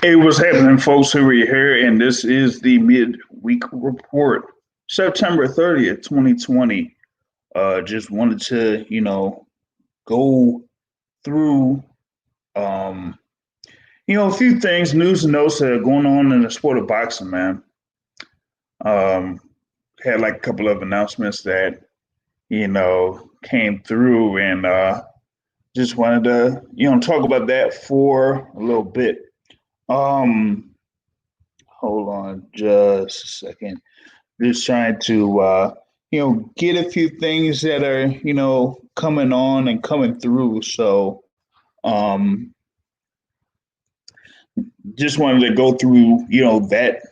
Hey, what's happening, folks? Who are here? And this is the Midweek Report, September 30th, 2020. Just wanted to, go through, um, a few things, news and notes that are going on in the sport of boxing, man. Um, Had like a couple of announcements that, came through and just wanted to, talk about that for a little bit. Um, Hold on just a second. Just trying to get a few things that are coming on and coming through. So um just wanted to go through that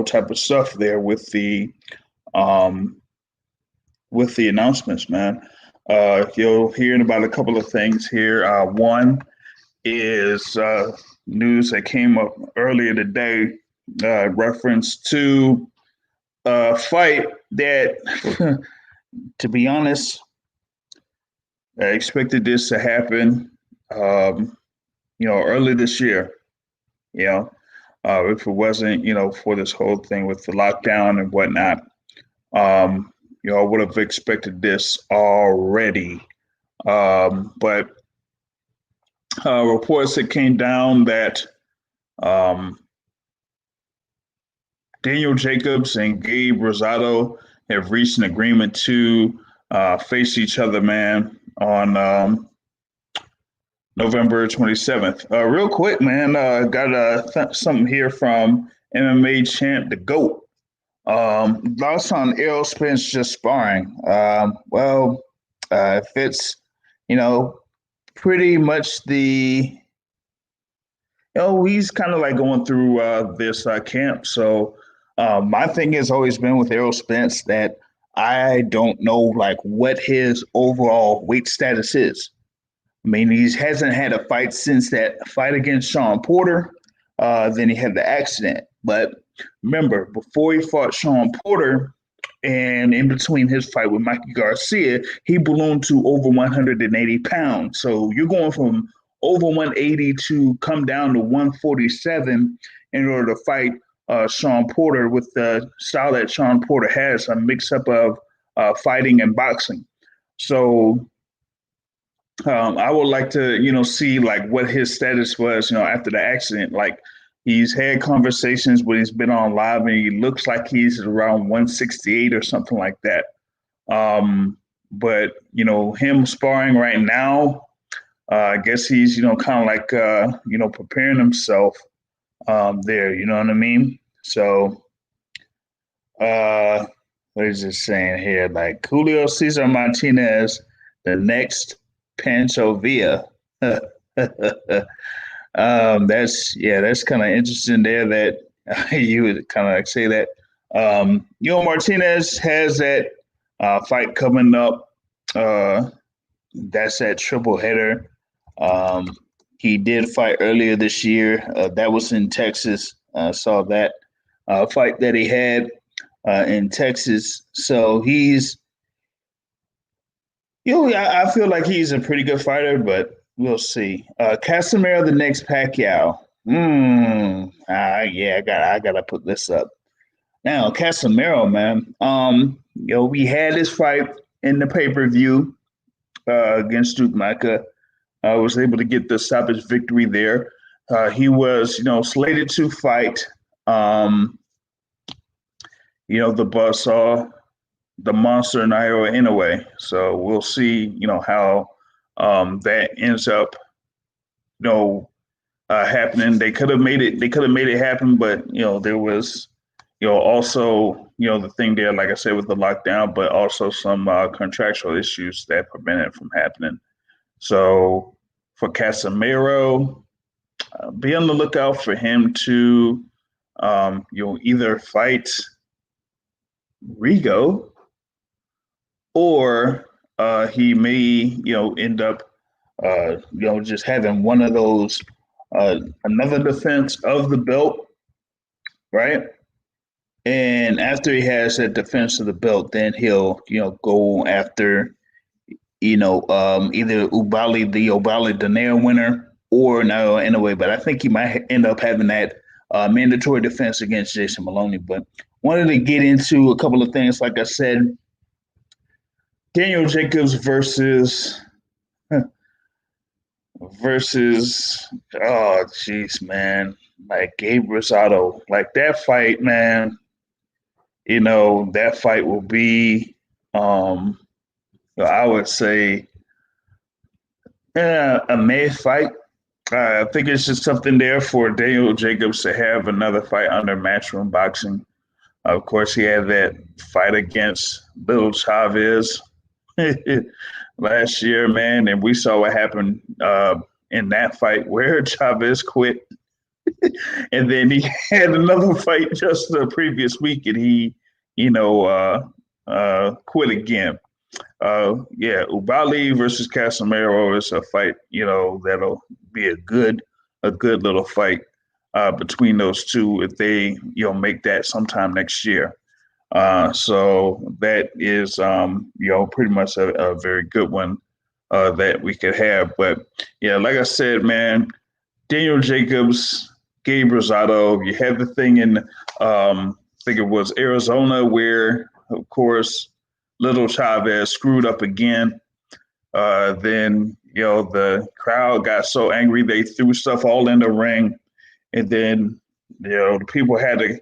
type of stuff there um with the announcements, man. You're hearing about a couple of things here. One is news that came up earlier today, reference to a fight that to be honest, I expected this to happen, um, early this year. You know, if it wasn't, for this whole thing with the lockdown and whatnot, um, I would have expected this already. But reports that came down that um, Daniel Jacobs and Gabe Rosado have reached an agreement to face each other, man, on November 27th. Real quick, man, got something here from MMA champ, the GOAT. Lost on Errol Spence just sparring. If it's, pretty much he's kind of like going through this camp. So my thing has always been with Errol Spence that I don't know like what his overall weight status is. I mean, he hasn't had a fight since that fight against Sean Porter. Then he had the accident. But remember, before he fought Sean Porter and in between his fight with Mikey Garcia, he ballooned to over 180 pounds. So you're going from over 180 to come down to 147 in order to fight Sean Porter with the style that Sean Porter has, a mix up of fighting and boxing. So I would like to, see like what his status was, after the accident. Like he's had conversations when he's been on live, and he looks like he's around 168 or something like that. But him sparring right now, I guess he's, kind of like, preparing himself there. You know what I mean? So, what is it saying here? Like Julio Cesar Martinez, the next Pancho Villa. That's kind of interesting there that you would kind of like say that. Martinez has that fight coming up. That's that triple header. He did fight earlier this year. That was in Texas. Saw that fight that he had in Texas. So he's, I feel like he's a pretty good fighter, but we'll see. Casimiro, the next Pacquiao. I gotta put this up now. Casimiro, man. We had this fight in the pay-per-view against Duke Micah. I was able to get the stoppage victory there. He was, slated to fight. The buzzsaw, the monster Nairo Inoue. So we'll see, how that ends up, happening. They could have made it. They could have made it happen, but there was, also, the thing there, like I said, with the lockdown, but also some contractual issues that prevented it from happening. So for Casemiro, be on the lookout for him to, either fight Rigo, or he may, end up, just having one of those, another defense of the belt, right? And after he has that defense of the belt, then he'll, go after, either the Ubali Donaire winner, or no, in a way, but I think he might end up having that mandatory defense against Jason Maloney. But wanted to get into a couple of things. Like I said, Daniel Jacobs versus oh jeez, man, like Gabe Rosado, like that fight, man. That fight will be, I would say, a May fight. I think it's just something there for Daniel Jacobs to have another fight under Matchroom Boxing. Of course, he had that fight against Little Chavez last year, man, and we saw what happened in that fight where Chavez quit, and then he had another fight just the previous week, and he, quit again. Yeah, Ubali versus Casemiro is a fight, that'll be a good little fight between those two if they, make that sometime next year. So that is, pretty much a very good one that we could have. But yeah, like I said, man, Daniel Jacobs, Gabe Rosado, you had the thing in, I think it was Arizona where, of course, Little Chavez screwed up again. Then, the crowd got so angry they threw stuff all in the ring. And then, the people had to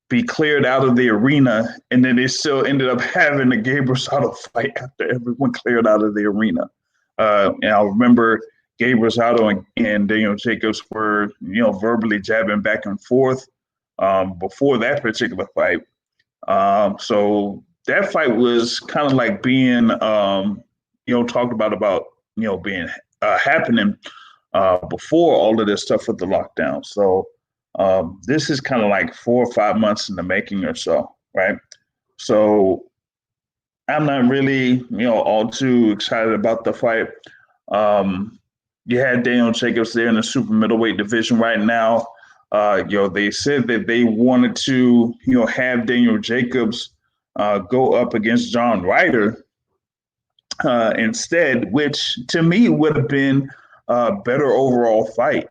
be cleared out of the arena. And then they still ended up having the Gabe Rosado fight after everyone cleared out of the arena. And I remember Gabe Rosado and Daniel Jacobs were, verbally jabbing back and forth before that particular fight. So that fight was kind of like being, talked about, being happening before all of this stuff with the lockdown. So this is kind of like 4 or 5 months in the making or so, right? So I'm not really, all too excited about the fight. You had Daniel Jacobs there in the super middleweight division right now. They said that they wanted to, have Daniel Jacobs go up against John Ryder instead, which to me would have been a better overall fight.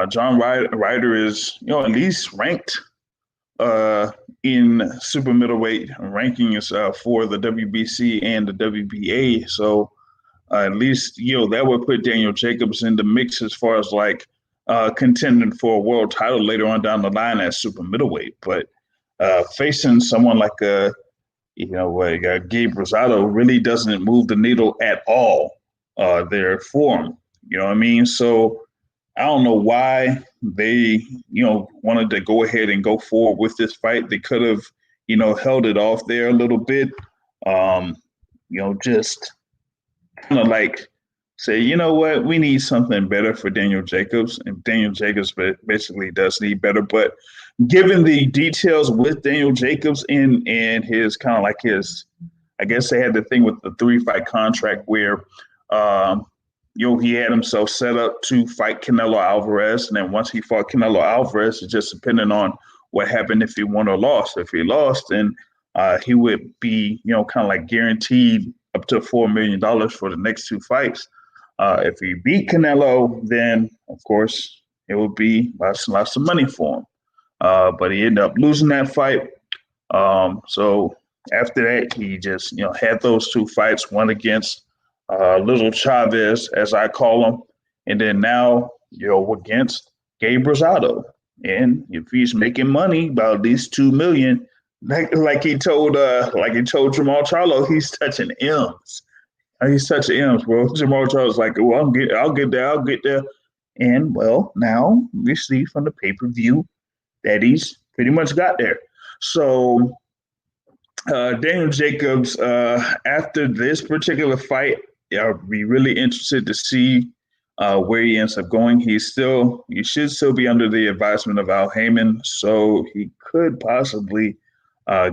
John Ryder is, at least ranked in super middleweight rankings for the WBC and the WBA. So at least, that would put Daniel Jacobs in the mix as far as like contending for a world title later on down the line at super middleweight. But facing someone like Gabe Rosado really doesn't move the needle at all there for him. You know what I mean? So I don't know why they, wanted to go ahead and go forward with this fight. They could have, held it off there a little bit. Just kind of like say, you know what, we need something better for Daniel Jacobs. And Daniel Jacobs basically does need better. But given the details with Daniel Jacobs and his kind of like his, I guess they had the thing with the 3-fight contract where, he had himself set up to fight Canelo Alvarez. And then once he fought Canelo Alvarez, it just depended on what happened if he won or lost. If he lost, then he would be, kind of like guaranteed up to $4 million for the next 2 fights. If he beat Canelo, then, of course, it would be lots of money for him. But he ended up losing that fight. So after that, he just, had those 2 fights, one against Little Chavez, as I call him, and then now, against Gabe Rosado. And if he's making money, about at least $2 million, like he told Jamal Charlo, he's touching M's. He's touching M's, bro. Jamal Charlo's like, well, I'll get there. And well, now we see from the pay-per-view that he's pretty much got there. So Daniel Jacobs, after this particular fight, I'll be really interested to see where he ends up going. He should still be under the advisement of Al Heyman, so he could possibly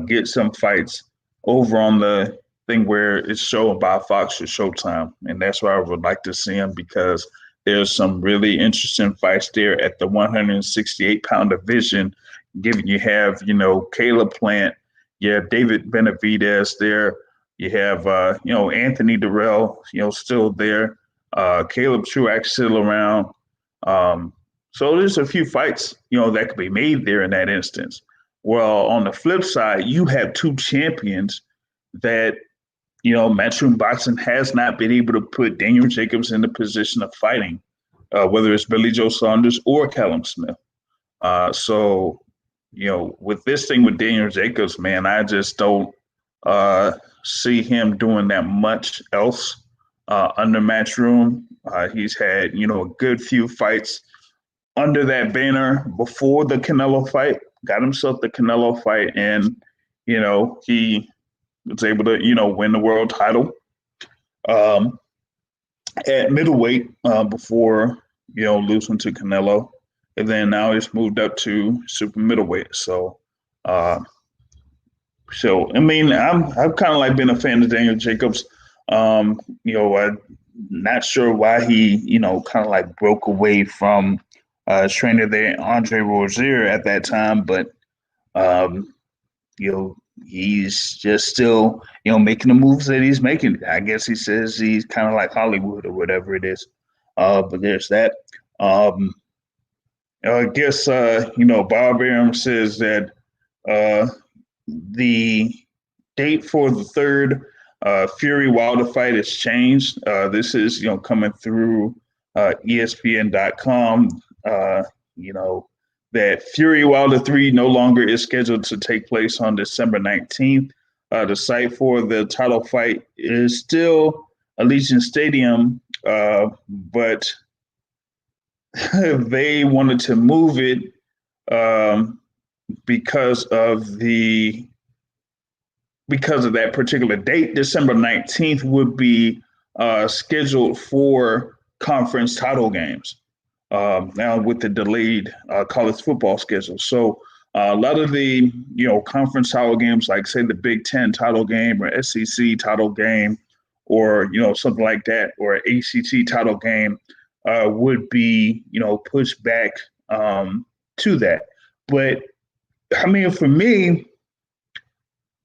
get some fights over on the thing where it's shown by Fox or Showtime, and that's where I would like to see him because there's some really interesting fights there at the 168-pound division. Given you have, Caleb Plant, you have David Benavidez there, you have, Anthony Durrell, still there, Caleb Truax still around, So there's a few fights, that could be made there in that instance. Well, on the flip side, you have two champions that, Matchroom Boxing has not been able to put Daniel Jacobs in the position of fighting, whether it's Billy Joe Saunders or Callum Smith. So, with this thing with Daniel Jacobs, man, I just don't see him doing that much else under Matchroom. He's had, a good few fights under that banner before the Canelo fight, got himself the Canelo fight, and, he was able to, win the world title um, at middleweight before, losing to Canelo. And then now he's moved up to super middleweight. Uh, I mean, I've kind of like been a fan of Daniel Jacobs. I'm not sure why he, kind of like broke away from trainer there, Andre Rozier at that time, but um, he's just still, making the moves that he's making. I guess he says he's kind of like Hollywood or whatever it is. But there's that. Um, I guess Bob Arum says that uh, the date for the third Fury Wilder fight has changed. This is coming through ESPN.com. You know that Fury Wilder 3 no longer is scheduled to take place on December 19th. The site for the title fight is still Allegiant Stadium, but they wanted to move it um, because of that particular date. December 19th would be scheduled for conference title games. Now with the delayed college football schedule, so a lot of the conference title games, like say the Big Ten title game or SEC title game, or something like that, or ACC title game, would be pushed back to that. But I mean, for me,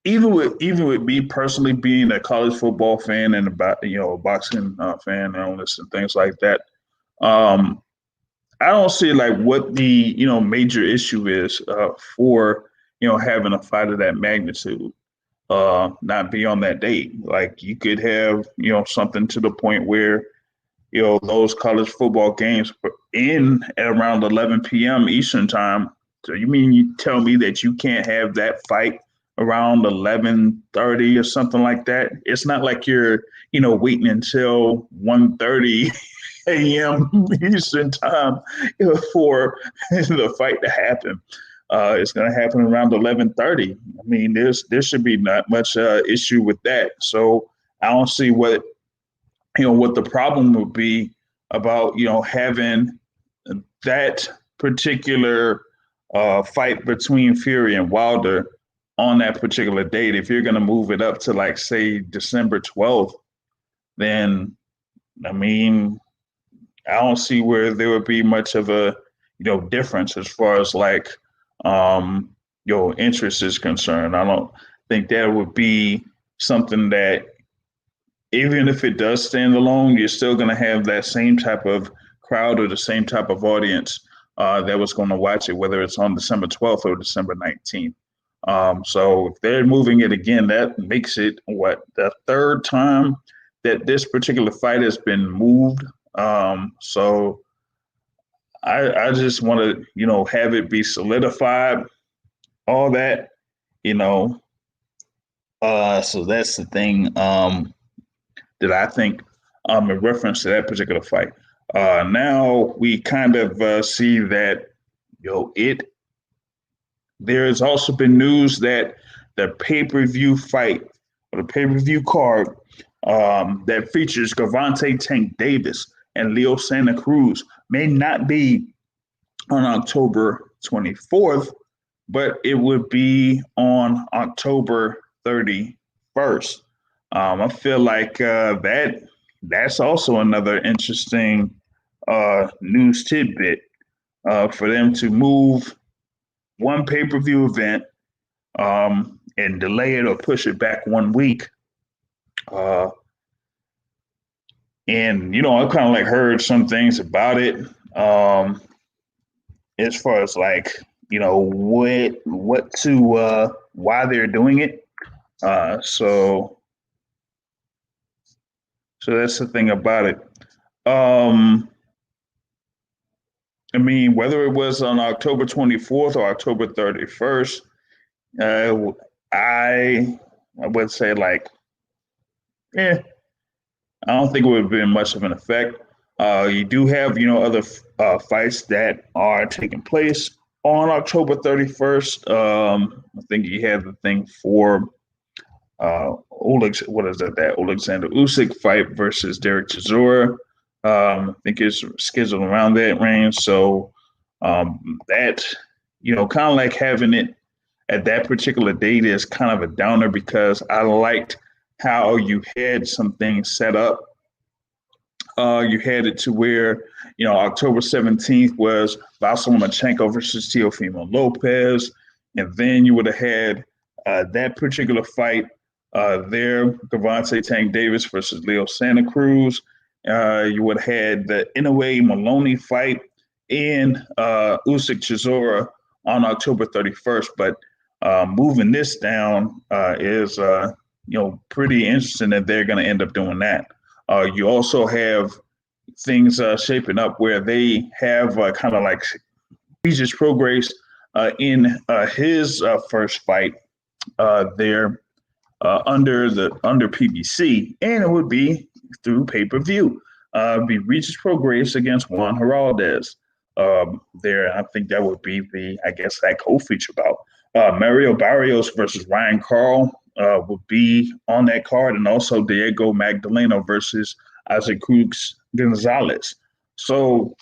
even with me personally being a college football fan and about a boxing fan, analyst, and things like that, um, I don't see like what the major issue is for having a fight of that magnitude not be on that date. Like you could have something to the point where those college football games were in at around 11 p.m. Eastern time. So you tell me that you can't have that fight around 11:30 or something like that? It's not like you're waiting until 1:30 a.m. Eastern time for the fight to happen. It's going to happen around 11:30. I mean, there should be not much issue with that. So I don't see what the problem would be about having that particular fight between Fury and Wilder on that particular date. If you're going to move it up to like say December 12th, then I mean I don't see where there would be much of a difference as far as like your interest is concerned. I don't think that would be something that, even if it does stand alone, you're still going to have that same type of crowd or the same type of audience that was going to watch it, whether it's on December 12th or December 19th. So if they're moving it again, that makes it the third time that this particular fight has been moved. So I just want to, have it be solidified, all that, you know. So that's the thing that I think in reference to that particular fight. Now we kind of see that, there has also been news that the pay-per-view fight or the pay-per-view card that features Gervonta Tank Davis and Leo Santa Cruz may not be on October 24th, but it would be on October 31st. I feel like that's also another interesting news tidbit for them to move one pay-per-view event and delay it or push it back 1 week. And I kind of like heard some things about it. Um, as far as like what to why they're doing it. Uh, so so that's the thing about it. Um, I mean, whether it was on October 24th or October 31st, uh, I would say like, eh, I don't think it would have been much of an effect. You do have, other fights that are taking place on October 31st. I think you have the thing for Oleg, what is that? That Alexander Usyk fight versus Derek Chisora. I think it's scheduled around that range. So that, kind of like having it at that particular date is kind of a downer because I liked how you had some things set up. You had it to where, October 17th was Vasyl Lomachenko versus Teofimo Lopez. And then you would have had that particular fight there, Gervonta Tank Davis versus Leo Santa Cruz. You would have had the Inoue Maloney fight in Usyk Chisora on October 31st. But moving this down is, pretty interesting that they're going to end up doing that. You also have things shaping up where they have kind of like Regis Prograis in his first fight there under PBC, and it would be through pay per view. Be Regis Prograis against Juan Heraldez. There, I think that would be I guess, that co-feature bout. Mario Barrios versus Ryan Carl would be on that card, and also Diego Magdaleno versus Isaac Cruz Gonzalez. So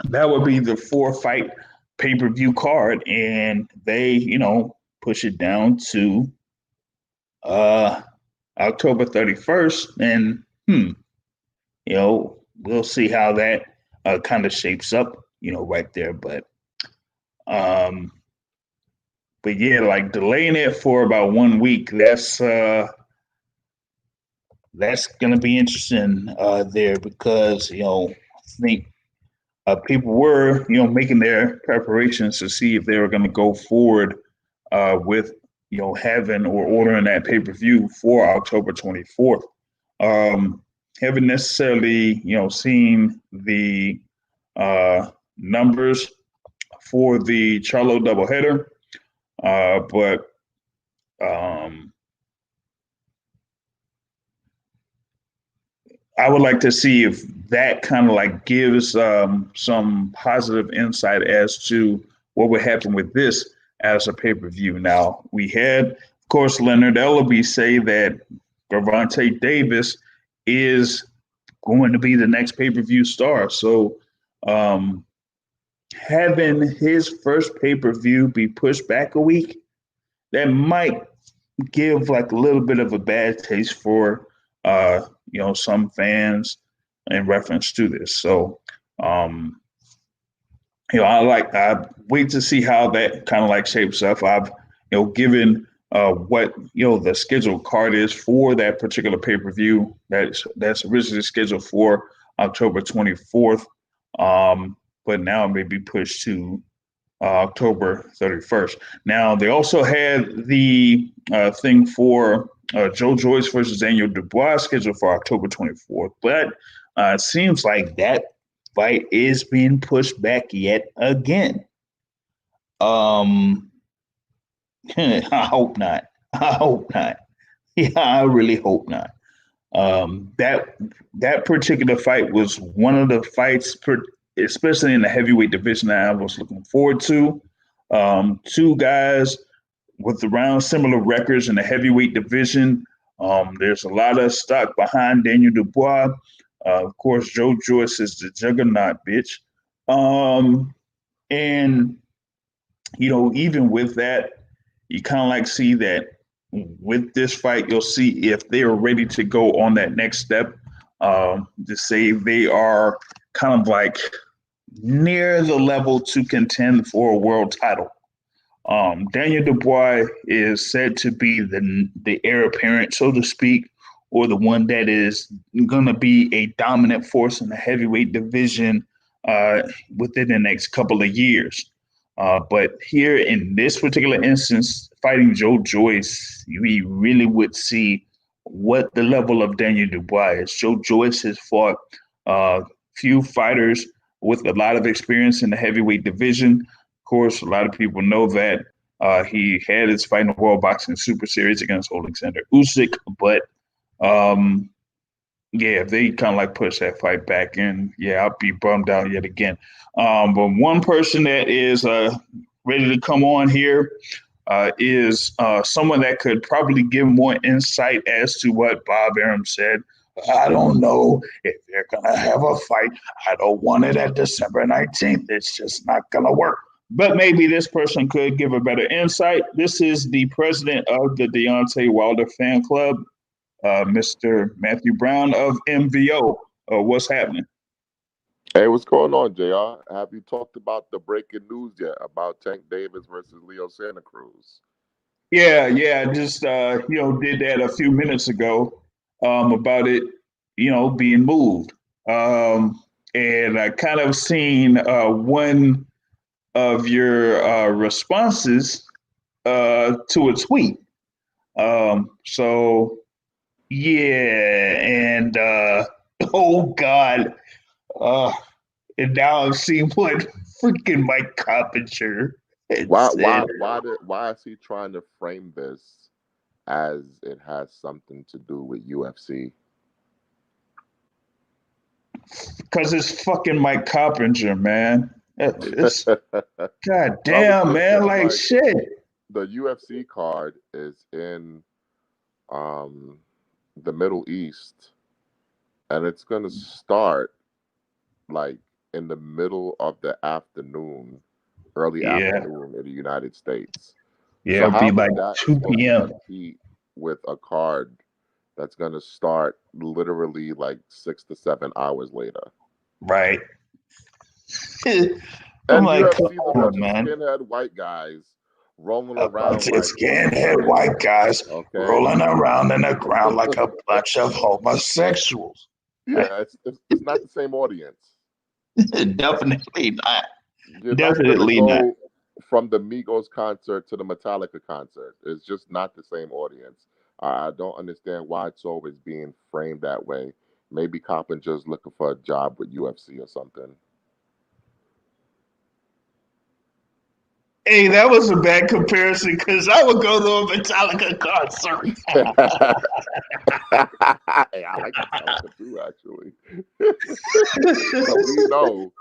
that would be the 4 fight pay-per-view card, and they, push it down to uh October 31st, and we'll see how that kind of shapes up, right there. Um but yeah, like delaying it for about 1 week, that's gonna be interesting there because I think people were making their preparations to see if they were going to go forward with having or ordering that pay per view for October 24th. Haven't necessarily seen the numbers for the Charlo doubleheader, but um, I would like to see if that kind of like gives some positive insight as to what would happen with this as a pay per view. Now, we had, of course, Leonard Ellaby say that Gervonta Davis is going to be the next pay per view star. So, having his first pay per view be pushed back a week, that might give like a little bit of a bad taste for some fans in reference to this. So um I wait to see how that kind of like shapes up. I've given what the scheduled card is for that particular pay-per-view that's originally scheduled for October 24th, but now it may be pushed to October 31st. Now, they also had the thing for Joe Joyce versus Daniel Dubois scheduled for October 24th, but it seems like that fight is being pushed back yet again. Um, I hope not. I hope not. Yeah, I really hope not. That particular fight was one of the fights, especially in the heavyweight division, that I was looking forward to. Two guys with around similar records in the heavyweight division. There's a lot of stock behind Daniel Dubois. Of course, Joe Joyce is the juggernaut, bitch. And even with that, you kind of like see that with this fight, you'll see if they are ready to go on that next step. To say they are kind of like near the level to contend for a world title. Daniel Dubois is said to be the heir apparent, so to speak, or the one that is going to be a dominant force in the heavyweight division uh, within the next couple of years. But here in this particular instance, fighting Joe Joyce, we really would see what the level of Daniel Dubois is. Joe Joyce has fought few fighters with a lot of experience in the heavyweight division. Of course, a lot of people know that he had his fight in the World Boxing Super Series against Alexander Usyk, but um, yeah, if they kind of like push that fight back in, yeah, I'll be bummed out yet again. But one person that is ready to come on here is someone that could probably give more insight as to what Bob Arum said. I don't know if they're going to have a fight. I don't want it at December 19th. It's just not going to work. But maybe this person could give a better insight. This is the president of the Deontay Wilder fan club, Mr. Matthew Brown of MVO. What's happening? Hey, what's going on, JR? Have you talked about the breaking news yet about Tank Davis versus Leo Santa Cruz? Yeah. Just did that a few minutes ago about it, being moved. And I kind of seen one of your responses to a tweet. So yeah, and oh God, uh, and now I've seen what freaking Mike Coppinger had Why, said. why, why is he trying to frame this as it has something to do with UFC? Because it's fucking Mike Coppinger, man. It's god Well, damn, man. listen, Like like shit. the UFC card is in um the Middle East, and it's gonna start like in the middle of the afternoon, early Yeah, afternoon in the United States. yeah. So It'll be how is like that 2 supposed to p.m. compete with a card that's going to start literally like 6 to 7 hours later? Right. I'm And like, come UFC's a bunch on, of man. skinhead white guys rolling A bunch around of like skinhead white guys okay, rolling around in the ground like a bunch of homosexuals. yeah, it's not the same audience. Definitely not. You're not going to Definitely not. go from the Migos concert to the Metallica concert. It's just not the same audience. I don't understand why it's always being framed that way. Maybe Coppinger's looking for a job with UFC or something. Hey, that was a bad comparison because I would go to a Metallica concert. Hey, I like Metallica too, actually. But we know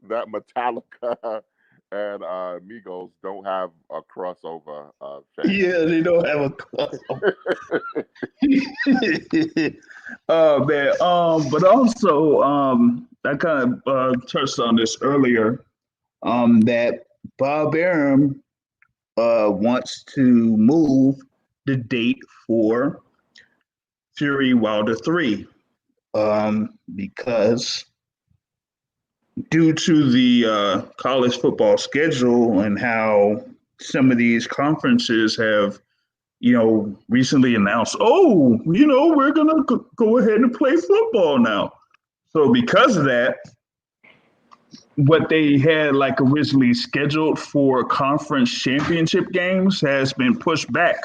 that Metallica and Migos don't have a crossover fan. Yeah, they don't have a club. Oh man. But also, I kind of touched on this earlier. That Bob Arum wants to move the date for Fury Wilder 3 because due to the college football schedule and how some of these conferences have, recently announced, oh, we're going to go ahead and play football now. So because of that, what they had like originally scheduled for conference championship games has been pushed back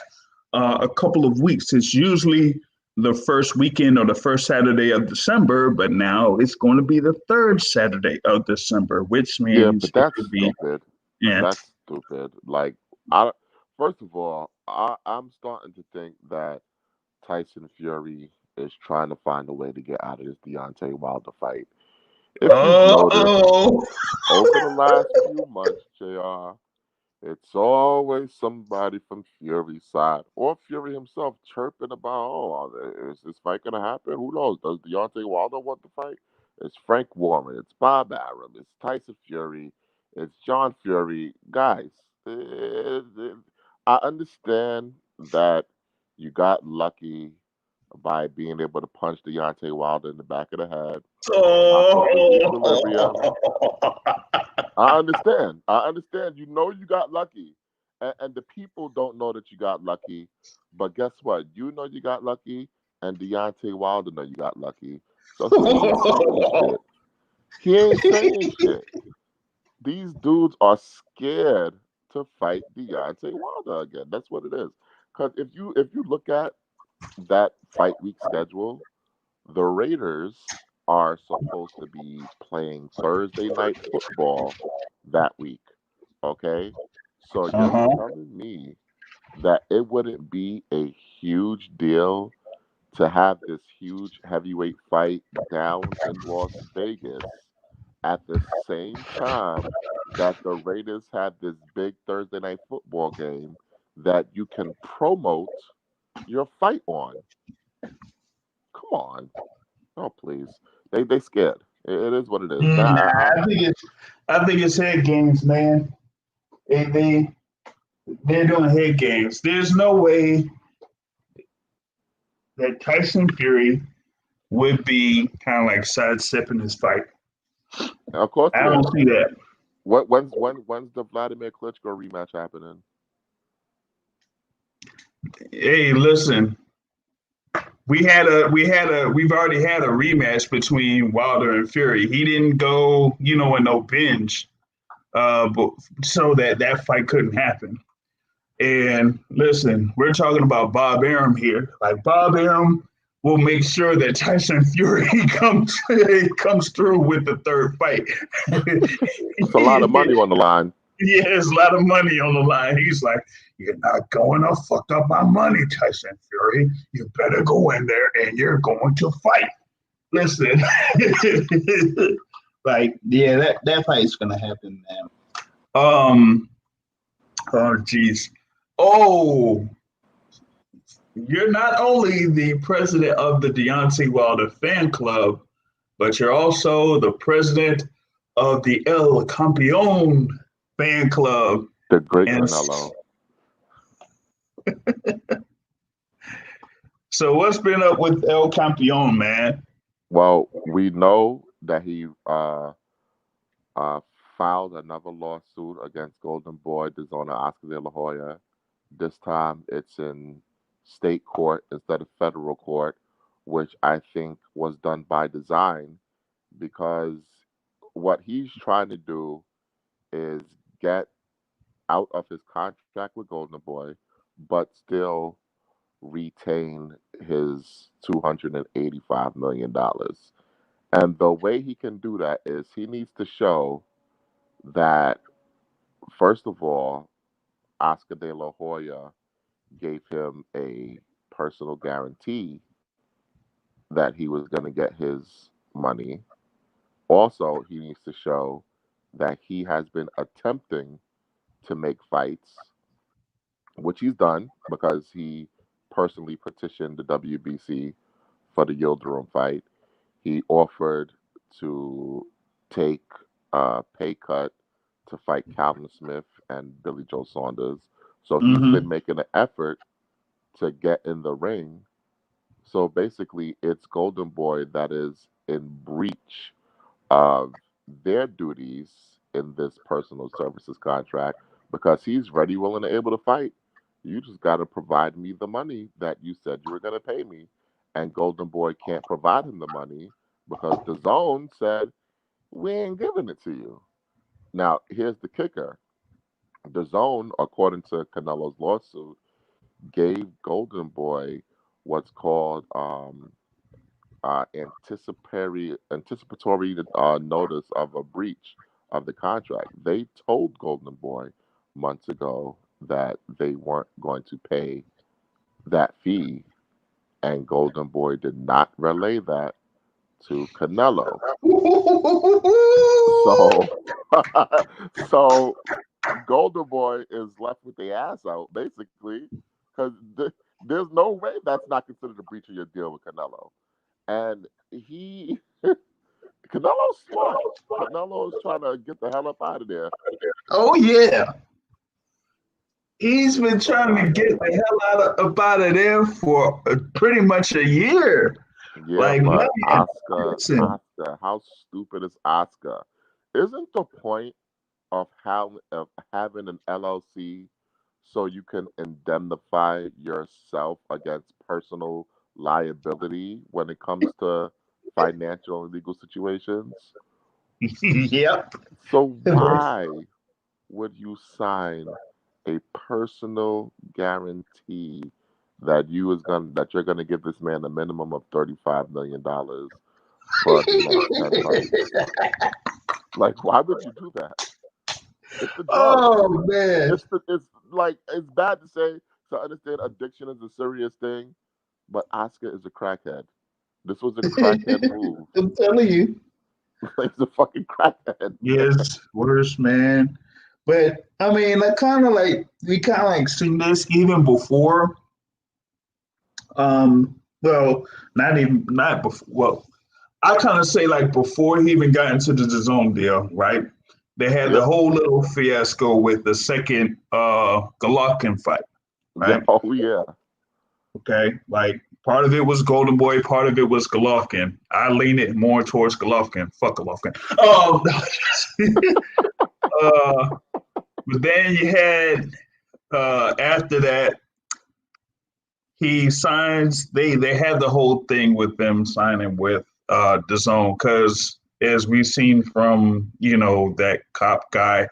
a couple of weeks. It's usually the first weekend or the first Saturday of December, but now it's going to be the third Saturday of December, which Yeah, means but it that's could be, stupid. yeah. That's stupid. Like, I first of all, I'm starting to think that Tyson Fury is trying to find a way to get out of this Deontay Wilder fight. If you've noticed Oh, over the last few months, JR, it's always somebody from Fury's side or Fury himself chirping about, oh, is this fight going to happen? Who knows? Does Deontay Wilder want the fight? It's Frank Warren. It's Bob Arum. It's Tyson Fury. It's John Fury. Guys, I understand that you got lucky by being able to punch Deontay Wilder in the back of the head, knock off his equilibrium. oh. I understand. I understand. You know you got lucky. And the people don't know that you got lucky. But guess what? You know you got lucky, and Deontay Wilder know you got lucky. So here's some simple shit. He ain't saying shit. These dudes are scared to fight Deontay Wilder again. That's what it is. Because if you look at that fight week schedule, the Raiders are supposed to be playing Thursday night football that week. Okay? So Uh you're huh. telling me that it wouldn't be a huge deal to have this huge heavyweight fight down in Las Vegas at the same time that the Raiders had this big Thursday night football game that you can promote your fight on. Come on. Oh please. They scared. It is what it is. Nah, Now I think it's head games, man. They they're doing head games. There's no way that Tyson Fury would be kind of like sidestepping this fight. of course I he don't is. see that. When's the Vladimir Klitschko rematch happening? Hey, listen, we've already had a rematch between Wilder and Fury. He didn't go, in no binge, but so that fight couldn't happen. And listen, we're talking about Bob Arum here. Like Bob Arum will make sure that Tyson Fury comes through with the third fight. It's a lot of money on the line. He has a lot of money on the line. He's like, "You're not going to fuck up my money, Tyson Fury. You better go in there and you're going to fight." Listen, like, yeah, that fight's gonna happen, man. Um, oh, jeez. Oh, you're not only the president of the Deontay Wilder fan club, but you're also the president of the El Campeon fan club. The great And Canelo. so, what's been up with El Campeon, man? Well, we know that he uh, filed another lawsuit against Golden Boy, Dizona Oscar de la Hoya. This time it's in state court instead of federal court, which I think was done by design because what he's trying to do is get out of his contract with Golden Boy, but still retain his $285 million. And the way he can do that is he needs to show that, first of all, Oscar de la Hoya gave him a personal guarantee that he was going to get his money. Also, he needs to show that he has been attempting to make fights, which he's done because he personally petitioned the WBC for the Yildirim fight. He offered to take a pay cut to fight Calvin Smith and Billy Joe Saunders. So he's been Mm-hmm. making an effort to get in the ring. So basically, it's Golden Boy that is in breach of their duties in this personal services contract because he's ready, willing, and able to fight. You just got to provide me the money that you said you were going to pay me. And Golden Boy can't provide him the money because the zone said, we ain't giving it to you. Now, here's the kicker. The zone, according to Canelo's lawsuit, gave Golden Boy what's called anticipatory notice of a breach of the contract. They told Golden Boy months ago that they weren't going to pay that fee, and Golden Boy did not relay that to Canelo. So, so Golden Boy is left with the ass out basically, because there's no way that's not considered a breach of your deal with Canelo. And Canelo's smart. Canelo is trying to get the hell up out of there. Oh yeah, he's been Get up trying to out of get there. the hell up out of there for pretty much a year. Yeah, Like but money and Oscar, how stupid is Oscar? Isn't the point of having an LLC so you can indemnify yourself against personal liability when it comes to financial and legal situations? Yep. So why would you sign a personal guarantee that you're gonna give this man a minimum of $35 million for the next 10 fights? Like, why would you do that? It's a drug. Oh man. It's like it's bad to say to understand addiction is a serious thing, but Oscar is a crackhead. This was a crackhead move. I'm telling you. He's a fucking crackhead. Yes, worse, man. But I mean, I kind of like we kind of like seen this even before. Well, not before. Well, I kind of say like before he even got into the zone deal, right? They had the Yep. whole little fiasco with the second Golovkin fight, Yeah. right? Oh yeah. Okay, like part of it was Golden Boy, part of it was Golovkin. I lean it more towards Golovkin. Fuck Golovkin. Uh, but then you had after that he signs. They had the whole thing with them signing with the zone because as we've seen from that cop guy.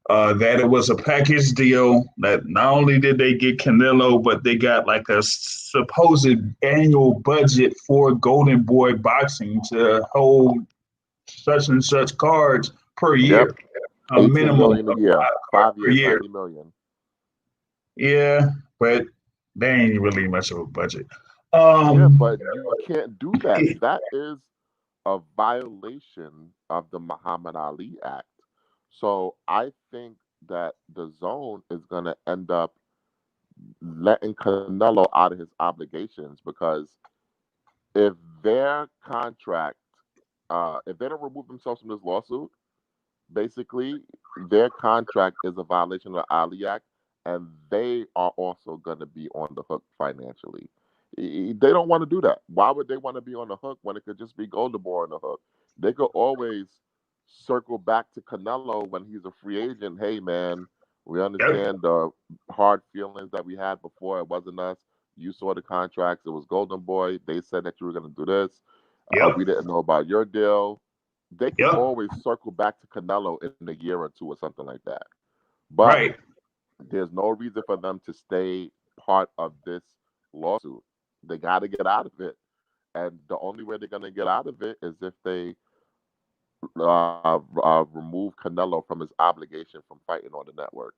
That it was a package deal that not only did they get Canelo, but they got like a supposed annual budget for Golden Boy Boxing to hold such and such cards per Yep. year, a 18 minimum million a of year. 5 cards 5 per years, year. 90 million. Yeah, but they ain't really much of a budget. Yeah, Um, but you can't do that. That is a violation of the Muhammad Ali Act. So I think that the zone is going to end up letting Canelo out of his obligations because if their contract, if they don't remove themselves from this lawsuit, basically their contract is a violation of the Ali Act, and they are also going to be on the hook financially. They don't want to do that. Why would they want to be on the hook when it could just be Golden Boy on the hook? They could always circle back to Canelo when he's a free agent. Hey, man, we yep, understand the hard feelings that we had before. It wasn't us. You saw the contracts. It was Golden Boy. They said that you were going to do this. yep, We didn't know about your deal. They can yep, always circle back to Canelo in a year or two or something like that. But right. there's no reason for them to stay part of this lawsuit. They got to get out of it. And the only way they're going to get out of it is if they remove Canelo from his obligation from fighting on the network.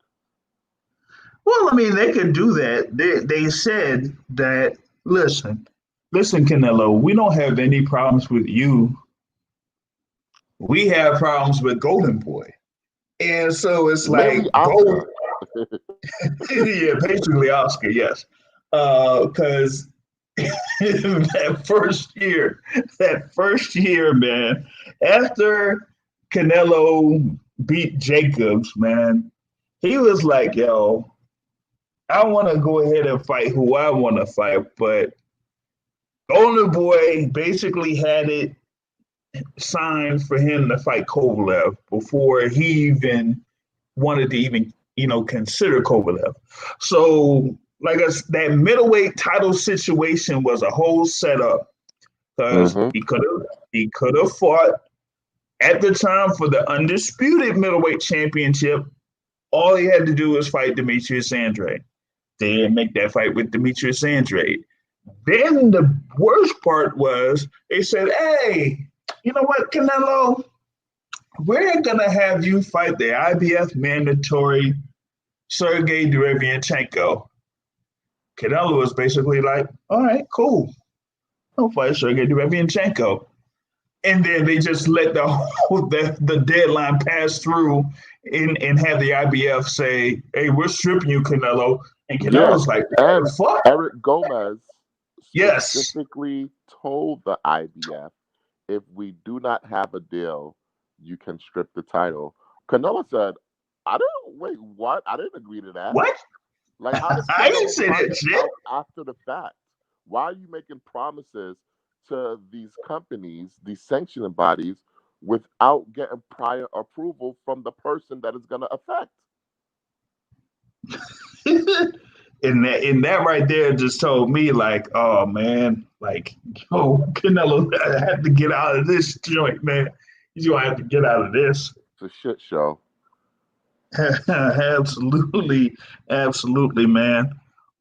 Well, I mean, they could do that. They said that, listen, Canelo, we don't have any problems with you. We have problems with Golden Boy. And so it's like Mainly Gold, Oscar. yeah, basically Oscar, yes. Because that first year, man, after Canelo beat Jacobs, man, he was like, yo, I want to go ahead and fight who I want to fight, but Golden Boy basically had it signed for him to fight Kovalev before he even wanted to consider Kovalev. So, like that middleweight title situation was a whole setup because Mm-hmm. he could have fought at the time for the undisputed middleweight championship. All he had to do was fight Demetrius Andrade. They didn't make that fight with Demetrius Andrade. Then the worst part was they said, "Hey, you know what, Canelo? We're gonna have you fight the IBF mandatory Sergey Derevyanchenko." Canelo was basically like, "All right, cool. I'll fight Sergey Derevyanchenko." And then they just let the deadline pass through and have the IBF say, "Hey, we're stripping you, Canelo." And Yeah. Canelo's like, And "Fuck." Eric Gomez Yes. specifically told the IBF, if we do not have a deal, you can strip the title. Canelo said, I didn't wait, what? I didn't agree to that. What? Like, how does I didn't Canelo say find that this shit. out after the fact? Why are you making promises to these companies, these sanctioning bodies, without getting prior approval from the person that is going to affect? And that right there just told me like, oh man, like, yo, Canelo, I have to get out of this joint, man. He's gonna have to get out of this. It's a shit show. Absolutely, absolutely, man.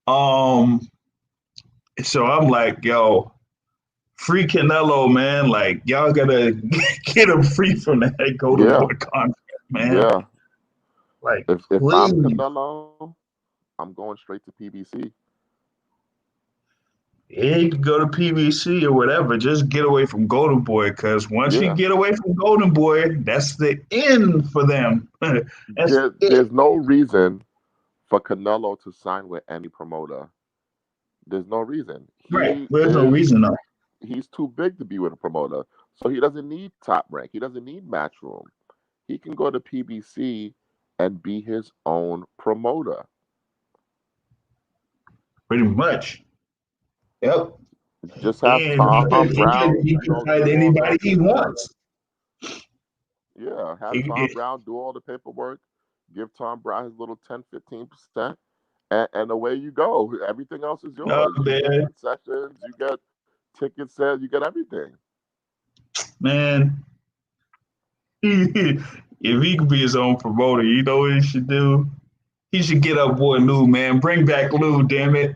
Um, so I'm like, yo, free Canelo, man. Like, y'all gotta get him free from that Golden Yeah, Boy contract, man. yeah. Like, If I'm please. Canelo, I'm going straight to PBC. He could go to PVC or whatever. Just get away from Golden Boy, because once you Yeah. get away from Golden Boy, that's the end for them. That's it. There's no reason for Canelo to sign with any promoter. There's no reason. Right. There's no reason though. He's too big to be with a promoter. So he doesn't need Top Rank. He doesn't need Matchroom. He can go to PBC and be his own promoter. Pretty much. Yep. Just have And Tom Brown, he can do fight all the anybody he paperwork. wants. Yeah, have He, Tom Brown do all the paperwork. Give Tom Brown his little 10, 15%, and away you go. Everything else is yours. You get man, concessions, you get ticket sales, you get everything. man. If he could be his own promoter, you know what he should do? He should get up boy Lou, man. Bring back Lou, damn it.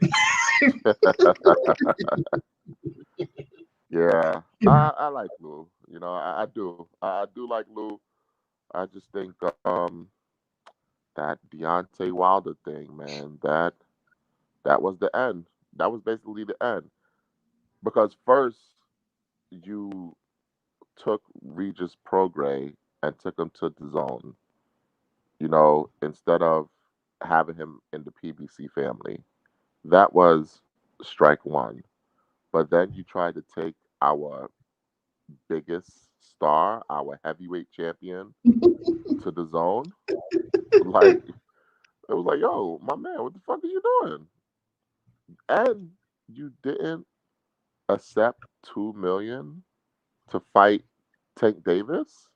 Yeah, I like Lou. I do. I do like Lou. I just think that Deontay Wilder thing, man, that was the end. That was basically the end. Because first you took Regis Prograis and took him to the zone, instead of having him in the PBC family. That was strike one. But then you tried to take our biggest star, our heavyweight champion, to the zone. Like, it was like, yo, my man, what the fuck are you doing? And you didn't accept 2 million to fight Tank Davis.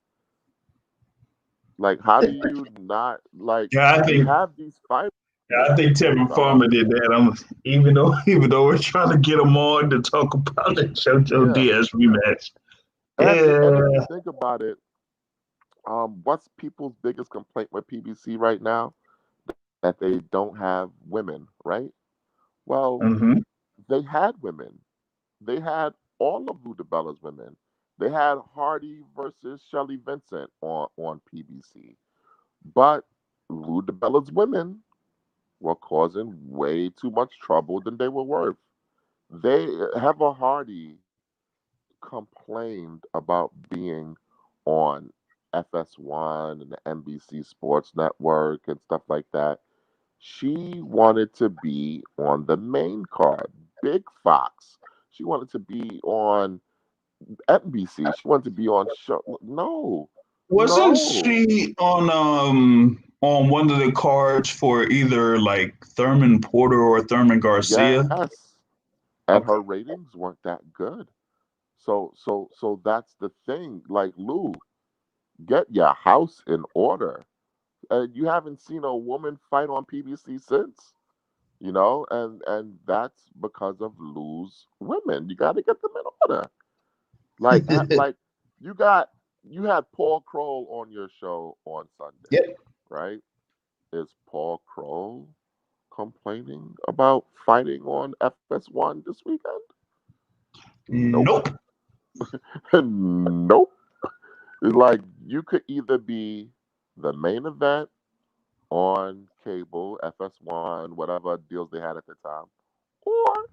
Like, how do you not like? Yeah, I You think have these fighters I think that Tevin come up. Farmer did that. Even though we're trying to get him on to talk about the JoJo Yeah, Diaz rematch. and if you Yeah. think about it, what's people's biggest complaint with PBC right now? That they don't have women, right? Well, Hmm. they had women. They had all of Lou DiBella's women. They had Hardy versus Shelly Vincent on PBC. But Lou DiBella's women were causing way too much trouble than they were worth. They Heather Hardy complained about being on FS1 and the NBC Sports Network and stuff like that. She wanted to be on the main card, Big Fox. She wanted to be on NBC. She wanted to be on show. No, Wasn't no. she on one of the cards for either like Thurman Porter or Thurman Garcia? Yes. And her Okay. ratings weren't that good. So that's the thing. Like, Lou, get your house in order. And you haven't seen a woman fight on PBC since. And that's because of Lou's women. You got to get them in order. Like you got you had Paul Kroll on your show on Sunday, Yep. right? Is Paul Kroll complaining about fighting on FS1 this weekend? Nope. Nope. Nope. It's like you could either be the main event on cable, FS1, whatever deals they had at the time, or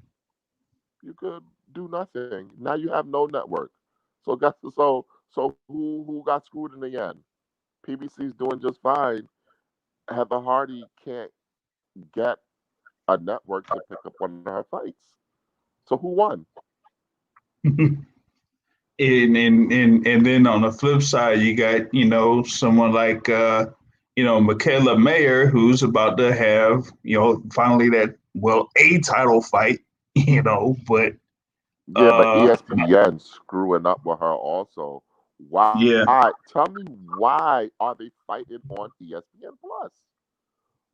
you could do nothing. Now you have no network. So who got screwed in the end? PBC's doing just fine. Heather Hardy can't get a network to pick up one of her fights. So who won? And then on the flip side, you got someone like Michaela Mayer, who's about to have finally that a title fight, but Yeah, but uh ESPN screwing up with her also. Why? yeah, Tell me, why are they fighting on ESPN Plus?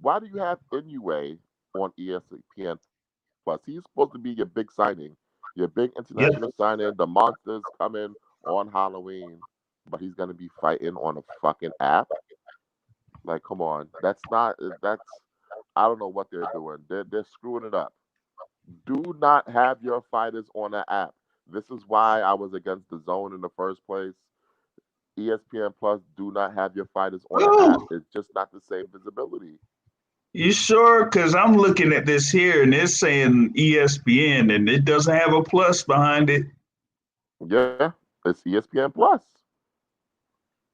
Why do you have Inoue on ESPN Plus? He's supposed to be your big signing, your big yep. international signing. The monsters coming on Halloween. but he's gonna be fighting on a fucking app. Like, come on, that's not that's. I don't know what they're doing. They're screwing it up. Do not have your fighters on an app. This is why I was against the zone in the first place. ESPN Plus, do not have your fighters on an app. Oh, It's just not the same visibility. you sure? Because I'm looking at this here and it's saying ESPN and it doesn't have a plus behind it. Yeah, it's ESPN Plus.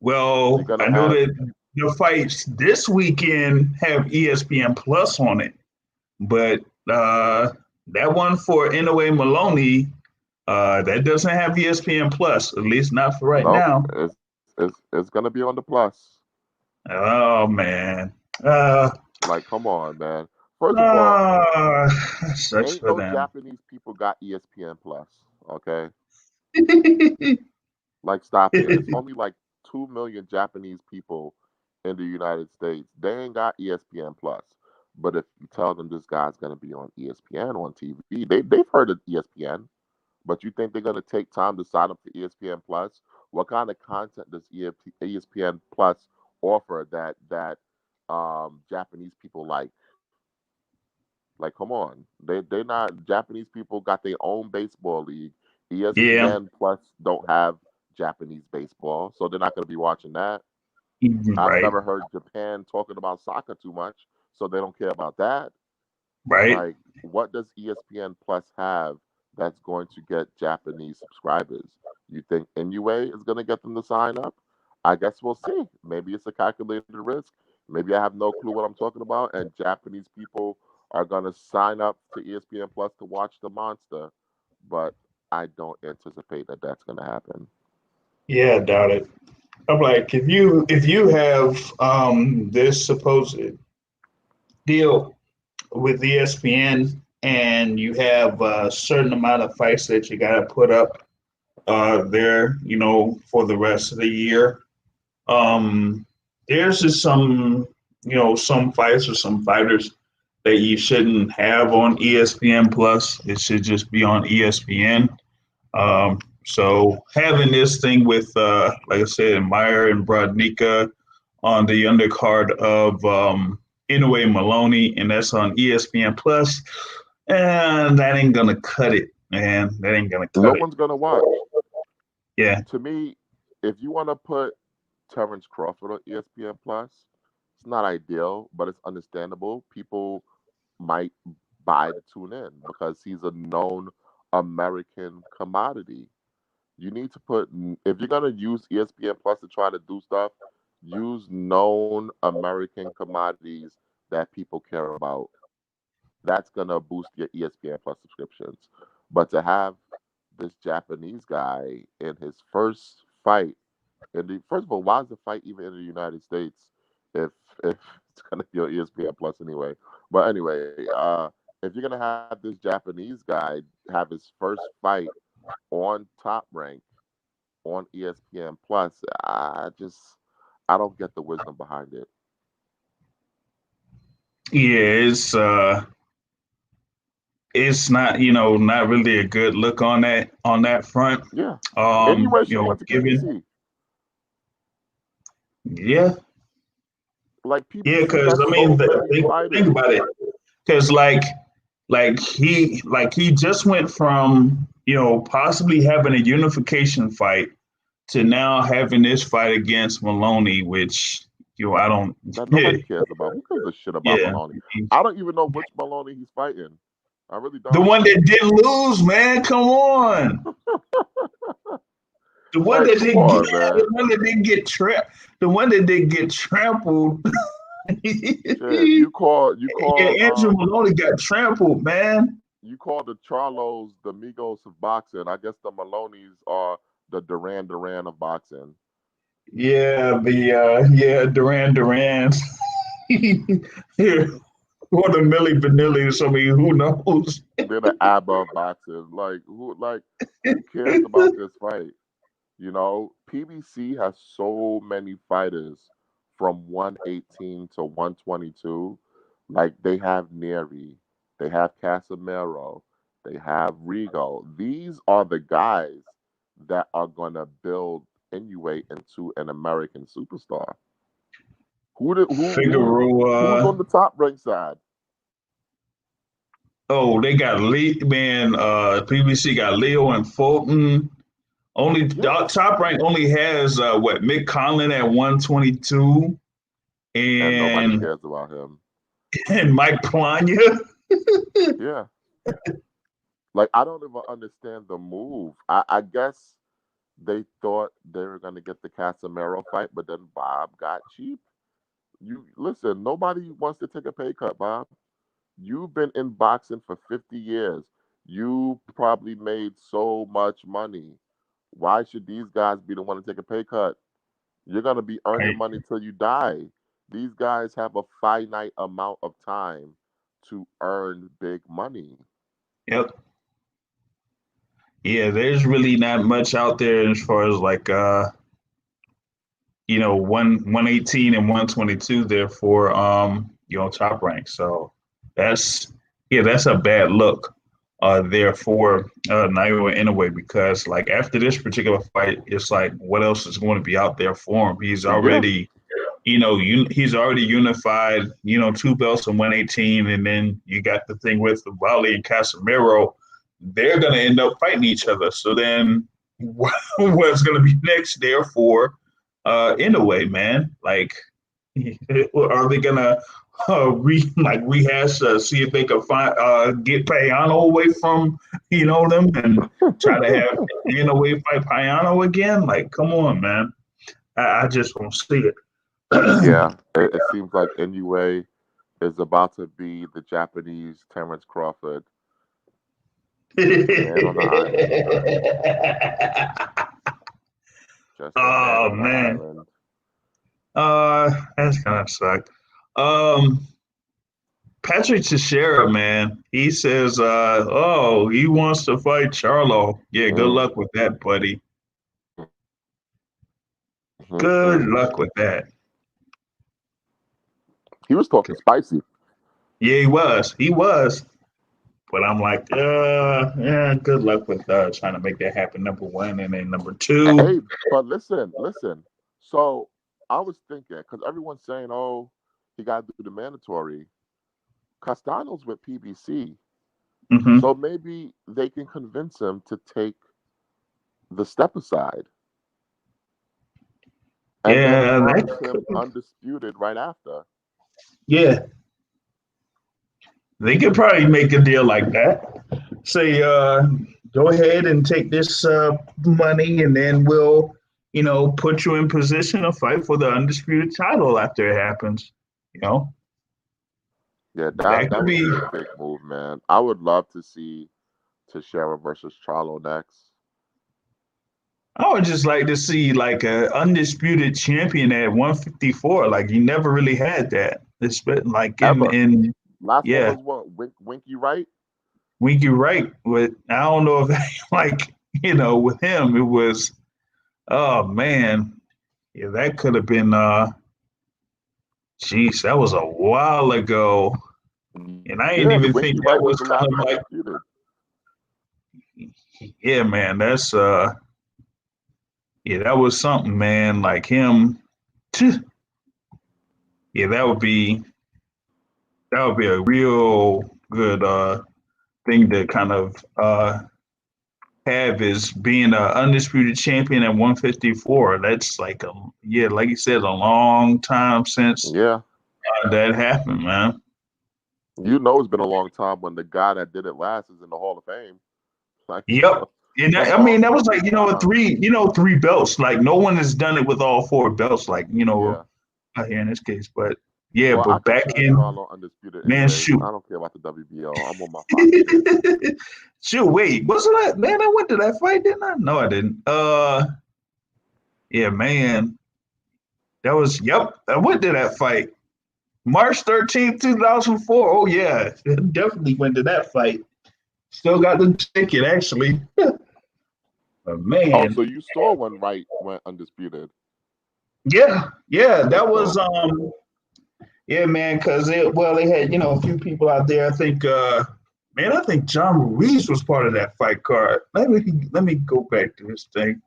You're Well, gonna I know have that the fights this weekend have ESPN Plus on it, but that one for Inoue Maloney, that doesn't have ESPN Plus, at least not for right nope. now. It's gonna be on the plus. Oh man. Uh, Like, come on, man. First of all, uh sucks ain't for no them. Japanese people got ESPN Plus. Okay, like stop it. It's only like 2 million Japanese people in the United States. They ain't got ESPN Plus. But if you tell them this guy's gonna be on ESPN on TV, they've heard of ESPN. But you think they're gonna take time to sign up for ESPN Plus? What kind of content does ESPN Plus offer that Japanese people like? Like, come on, they not Japanese people got their own baseball league. Yeah, ESPN Plus don't have Japanese baseball, so they're not going to be watching that. I've right, never heard Japan talking about soccer too much, so they don't care about that. right. Like, what does ESPN Plus have that's going to get Japanese subscribers? You think Inoue is going to get them to sign up? I guess we'll see. Maybe it's a calculated risk. Maybe I have no clue what I'm talking about, and Japanese people are going to sign up to ESPN Plus to watch the monster. But I don't anticipate that that's going to happen. Yeah, I doubt it. I'm like, if you have this supposed deal with ESPN and you have a certain amount of fights that you got to put up there, for the rest of the year. Um, there's just some fights or some fighters that you shouldn't have on ESPN Plus. It should just be on ESPN. So having this thing with, like I said, Meyer and Brodnicka on the undercard of Inoue Maloney, and that's on ESPN Plus, and that ain't gonna cut it, man. That ain't gonna No cut it. one's going to watch. Yeah, To me, if you want to put Terrence Crawford on ESPN Plus, it's not ideal, but it's understandable. People might buy to tune in because he's a known American commodity. You need to put if you're gonna use ESPN Plus to try to do stuff, use known American commodities that people care about. That's gonna boost your ESPN Plus subscriptions. But to have this Japanese guy in his first fight, first of all, why is the fight even in the United States if it's gonna be on ESPN Plus anyway? But anyway, if you're gonna have this Japanese guy have his first fight on Top Rank on ESPN Plus, I don't get the wisdom behind it. yeah, it's not not really a good look on that front. Yeah. Anyway, should have went to Given PBC. yeah, Like yeah, PBC because has I mean, so many think fighters. about it, because like he just went from possibly having a unification fight to now having this fight against Maloney, which I don't. That nobody cares about. Who gives a shit about Yeah, Maloney? I don't even know which Maloney he's fighting. I really the don't. one that didn't lose, man. Come on. The one Like, that come didn't get, on, man. the one that didn't get trapped, the one that didn't get trampled. Shit. Yeah, Andrew Maloney got trampled, man. You call the Charlos the Migos of boxing. I guess the Maloneys are the Duran Duran of boxing. Yeah, Duran Duran's. Here, or the Millie Vanillies. I mean, who knows? They're the ABBA of boxing. Who cares about this fight? PBC has so many fighters from 118 to 122. Like they have Neri, they have Casemiro, they have Rigo. These are the guys that are gonna build. Inoue into an American superstar? Who's Figaro. on the top ranked side? Oh, they got Lee, man. PBC got Leo and Fulton. Only Yeah, top rank only has Mick Conlon at 122 and nobody and cares about him. Mike Plania. Yeah, like I don't even understand the move. I guess they thought they were gonna get the Casemiro fight, but then Bob got cheap. You listen, nobody wants to take a pay cut, Bob. You've been in boxing for 50 years. You probably made so much money. Why should these guys be the one to take a pay cut? You're going to be earning Right. money till you die. These guys have a finite amount of time to earn big money. Yep. Yeah, there's really not much out there as far as like 118 and 122 there for top rank. So that's that's a bad look there for Naoya Inoue because like after this particular fight, it's like what else is going to be out there for him? He's Yeah, already he's already unified, two belts in 118, and then you got the thing with Wally and Casemiro. They're going to end up fighting each other. So then what's going to be next there for Inoue, man? Like, are they going to rehash, see if they can find get Payano away from them and try to have Inoue fight Payano again? Like, come on, man. I just don't see it. yeah. It seems like Inoue is about to be the Japanese Terrence Crawford, man on the island. Just a man Oh on the man, island. that's kind of sucked. Um, Patrick Teixeira, man, he says, oh, he wants to fight Charlo. Yeah, good Mm-hmm. luck with that, buddy. Good luck with that. He was talking spicy. Yeah, he was. He was. But I'm like, yeah, good luck with trying to make that happen. Number one, and then number two. Hey, but listen. So I was thinking because everyone's saying, "Oh, he got to do the mandatory." Castanos with PBC, Hmm. so maybe they can convince him to take the step aside and then Yeah, fight that him could, undisputed right after. yeah, they could probably make a deal like that. Say, go ahead and take this money, and then we'll, put you in position to fight for the undisputed title after it happens. You know, Yeah, that that could would be. be a big move, man. I would love to see Teixeira versus Charlo next. I would just like to see like a undisputed champion at 154. Like you never really had that. It's been like in Ever. in Last one yeah, was what? Winky Wright? Winky Wright. But I don't know if like with him it was. Oh man, yeah, that could have been. Jeez, that was a while ago. And I didn't Yeah, even think Winky that Wright was was the kind last of like, undisputed. yeah, man, that's yeah, that was something, man. Like him, yeah, that would be a real good thing to kind of have is being an undisputed champion at 154. That's like like you said, a long time since Yeah. that happened, man. You know it's been a long time when the guy that did it last is in the Hall of Fame. Like Yep. And the I mean, that was longest like, time. three belts. Like no one has done it with all four belts, like, Yeah. out here in this case. But yeah, Well, I but back consider in, Charlo undisputed man, anyways. shoot. I don't care about the WBO. I'm on my Fox shit. Shoot, wait, wasn't that, man, I went to that fight, didn't I? No, I didn't. Yeah, man. Yep, I went to that fight. March 13th, 2004. Oh, yeah, definitely went to that fight. Still got the ticket, actually. But Oh, man, so you saw when Wright went undisputed. yeah, That's that was dope. yeah, man, because they had a few people out there. I think man, I think John Ruiz was part of that fight card. Let me go back to this thing.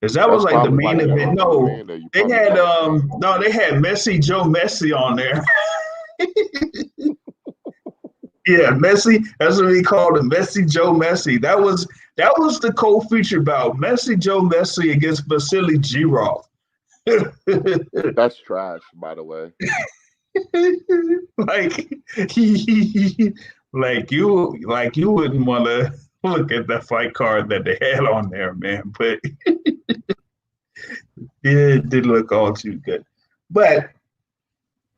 Because that was That's like the probably why main they got event. Roman No, Reigns there. You they probably had right. they had Messi Joe Messi on there. Yeah, Messi. That's what he called it, Messi Joe Messi. That was the co-feature bout, Messi Joe Messi against Vasily Girov. That's trash, by the way. like like you wouldn't want to look at the fight card that they had on there, man. But it did look all too good. But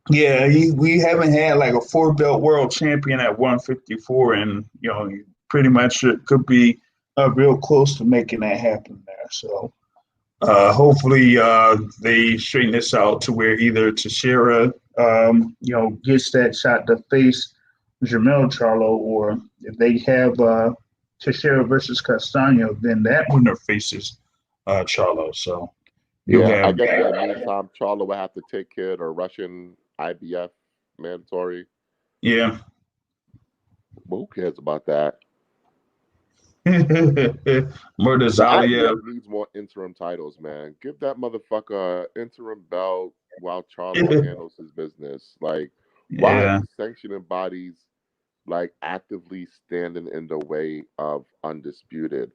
yeah, we haven't had like a four belt world champion at 154, and pretty much it could be real close to making that happen there. So hopefully they straighten this out to where either Teixeira gets that shot to face Jermell Charlo, or if they have Teixeira versus Castano, then that winner faces Charlo. So you Yeah, I have guess in the meantime, Charlo will have to take care of the Russian IBF mandatory. yeah. But who cares about that? The Murtazalia. IBF needs more interim titles, man. Give that motherfucker an interim belt while Charlo handles his business. Like, why are Yeah. these sanctioning bodies like actively standing in the way of undisputed?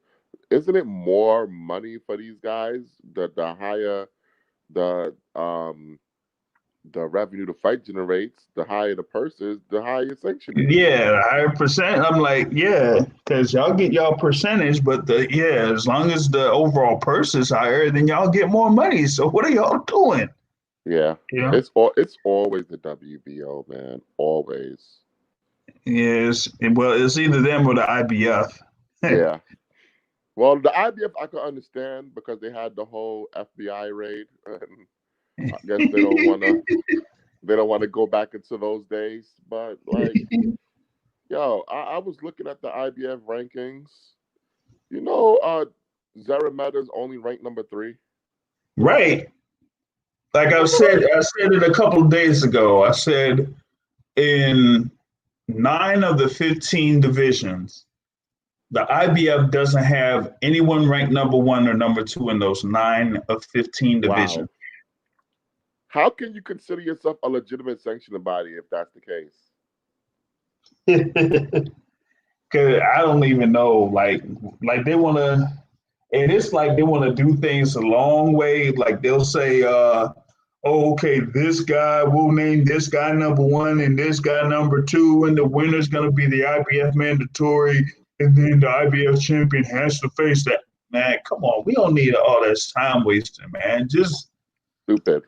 Isn't it more money for these guys? The higher the revenue the fight generates, the higher the purses, the higher sanctioning. Yeah, higher percent. I'm like, yeah, because y'all get y'all percentage, but as long as the overall purse is higher, then y'all get more money. So what are y'all doing? Yeah, Yeah. it's always the WBO, man. Always. Yes. Well, it's either them or the IBF. Yeah. Well, the IBF I could understand because they had the whole FBI raid, and I guess they don't want to go back into those days. But like, yo, I was looking at the IBF rankings. You know, Zarameta's only ranked number 3. Right. Like I said it a couple of days ago. I said in 9 of the 15 divisions, the IBF doesn't have anyone ranked number 1 or number 2 in those 9 of 15 Wow. divisions. How can you consider yourself a legitimate sanctioning body if that's the case? Cause I don't even know, like they want to, and it's like they want to do things a long way. Like they'll say, oh, okay, this guy, we'll name this guy number 1 and this guy number 2, and the winner's gonna be the IBF mandatory, and then the IBF champion has to face that. Man, come on, we don't need all this time wasting, man. Stupid.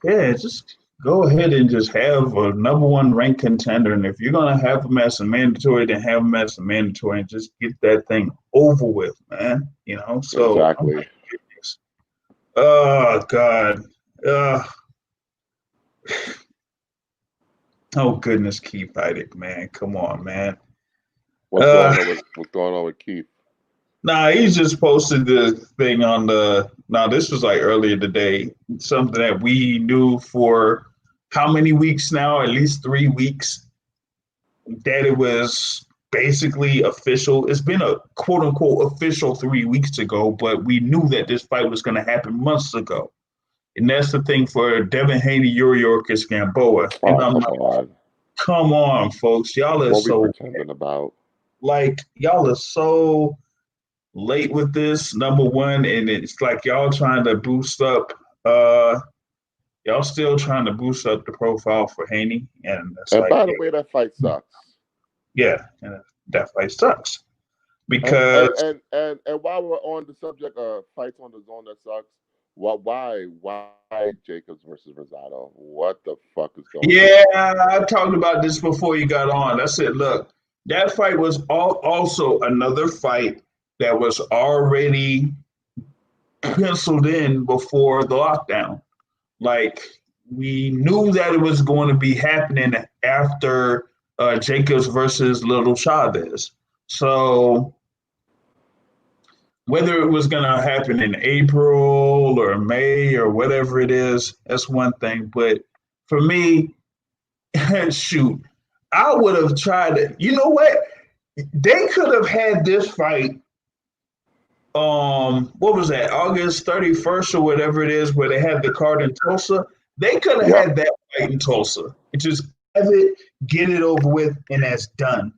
Just go ahead and just have a number 1 ranked contender. And if you're gonna have them as a mandatory, then have them as a mandatory and just get that thing over with, man. So I'm Exactly. like, goodness. Oh God. Uh, oh goodness, Keith Heidick, man. Come on, man. Uh What's going on with Keith? nah, he just posted the thing on the this was like earlier today, something that we knew for how many weeks now? At least 3 weeks that it was basically official. It's been a quote unquote official 3 weeks ago, but we knew that this fight was going to happen months ago. And that's the thing for Devin Haney, Yuriorkis, Gamboa. And Oh, I'm come like, on. come on, folks. What we pretending about? Y'all are so late with this, number one. And it's like y'all trying to boost up, y'all still trying to boost up the profile for Haney. And it's And like, by the way, that fight sucks. yeah, and that fight sucks. And Because and, and and and while we're on the subject of fights on the zone that sucks, why Jacobs versus Rosado? What the fuck is going yeah, on? I talked about this before you got on. I said, look, that fight was also another fight that was already penciled in before the lockdown. Like we knew that it was going to be happening after Jacobs versus Little Chavez. So whether it was going to happen in April or May or whatever it is, that's one thing. But for me, shoot, I would have tried to. You know what? They could have had this fight what was that, August 31st or whatever it is, where they had the card in Tulsa. They could have Yep. had that fight in Tulsa. Just have it, get it over with, and that's done.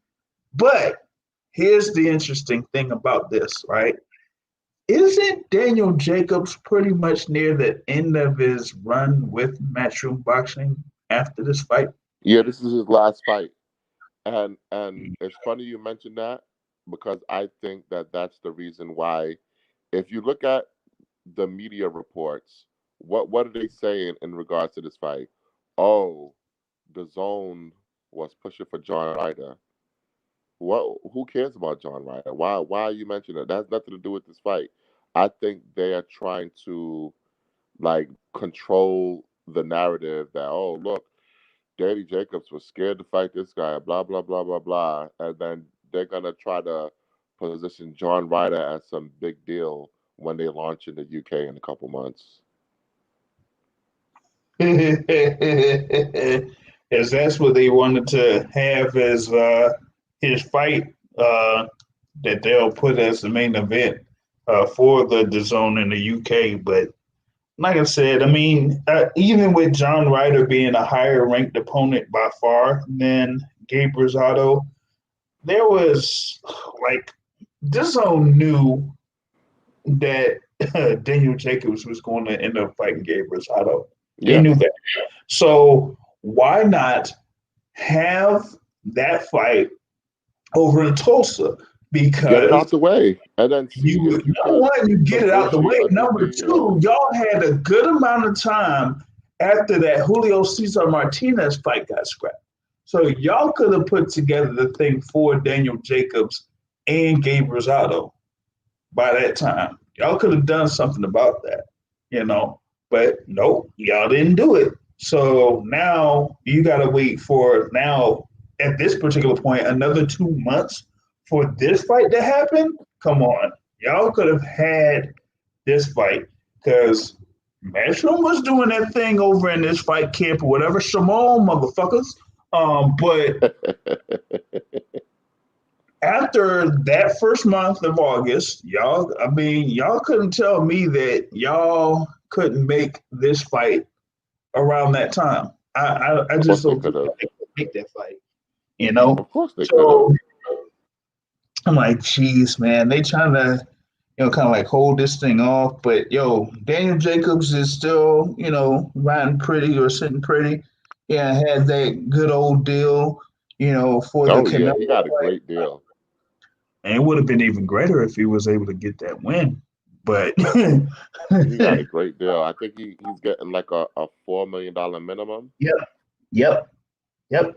But here's the interesting thing about this, right? Isn't Daniel Jacobs pretty much near the end of his run with Matchroom Boxing after this fight? Yeah, this is his last fight. And it's funny you mentioned that because I think that that's the reason why. If you look at the media reports, what are they saying in regards to this fight? Oh, the zone was pushing for John Ryder. What? Who cares about John Ryder? Why are you mentioning it? That has nothing to do with this fight. I think they are trying to like control the narrative that oh look, Danny Jacobs was scared to fight this guy, blah blah blah blah blah, and then they're gonna try to position John Ryder as some big deal when they launch in the UK in a couple months. As that's what they wanted to have as his fight that they'll put as the main event for the zone in the UK. But like I said, I mean, even with John Ryder being a higher ranked opponent by far than Gabe Rosado, there was like this zone knew that Daniel Jacobs was going to end up fighting Gabe Rosado. They Yeah, knew that. So why not have that fight over in Tulsa? get it out Because the way, and then see you if you number could one, you get it out the negotiate way. a new Number deal. two, y'all had a good amount of time after that Julio Cesar Martinez fight got scrapped. So y'all could have put together the thing for Daniel Jacobs and Gabe Rosado by that time. Y'all could have done something about that, you know. But nope, y'all didn't do it. So now you gotta wait for now at this particular point another 2 months for this fight to happen. Come on. Y'all could have had this fight because Matchroom was doing that thing over in this fight camp or whatever. Shimon motherfuckers. But after that first month of August, y'all, I mean, y'all couldn't tell me that y'all couldn't make this fight around that time. I Of just course they don't could think have. that they could make that fight, you know? Of course they could have. So I'm like, geez, man, they trying to, kind of like hold this thing off. But yo, Daniel Jacobs is still, riding pretty or sitting pretty. Yeah, had that good old deal, for the Oh yeah, Canelo he got a fight. great deal. And it would have been even greater if he was able to get that win. But He got a great deal. I think he's getting like a $4 million minimum. yep, yep, yep,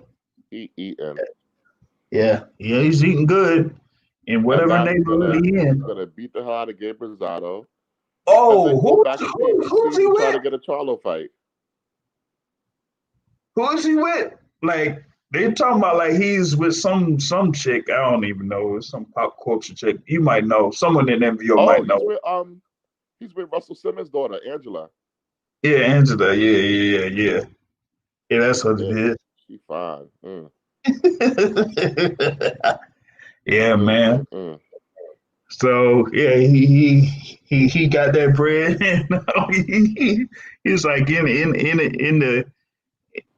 He eating. yeah, he's eating good in And whatever now neighborhood he he's in. gonna beat the hell out of Gabe Rosado, and Oh, then go back to who's PBC he to try with? to get a Charlo fight. Who is he with? Like they talking about like he's with some chick. I don't even know. It's some pop culture chick. You might know. Someone in NVO Oh, might know. he's with Russell Simmons' daughter, Angela. Yeah, Angela. Yeah. Yeah, that's what Yeah, it she fine. is. Yeah, Mm, man. mm, mm. So yeah, he got that bread, and he's like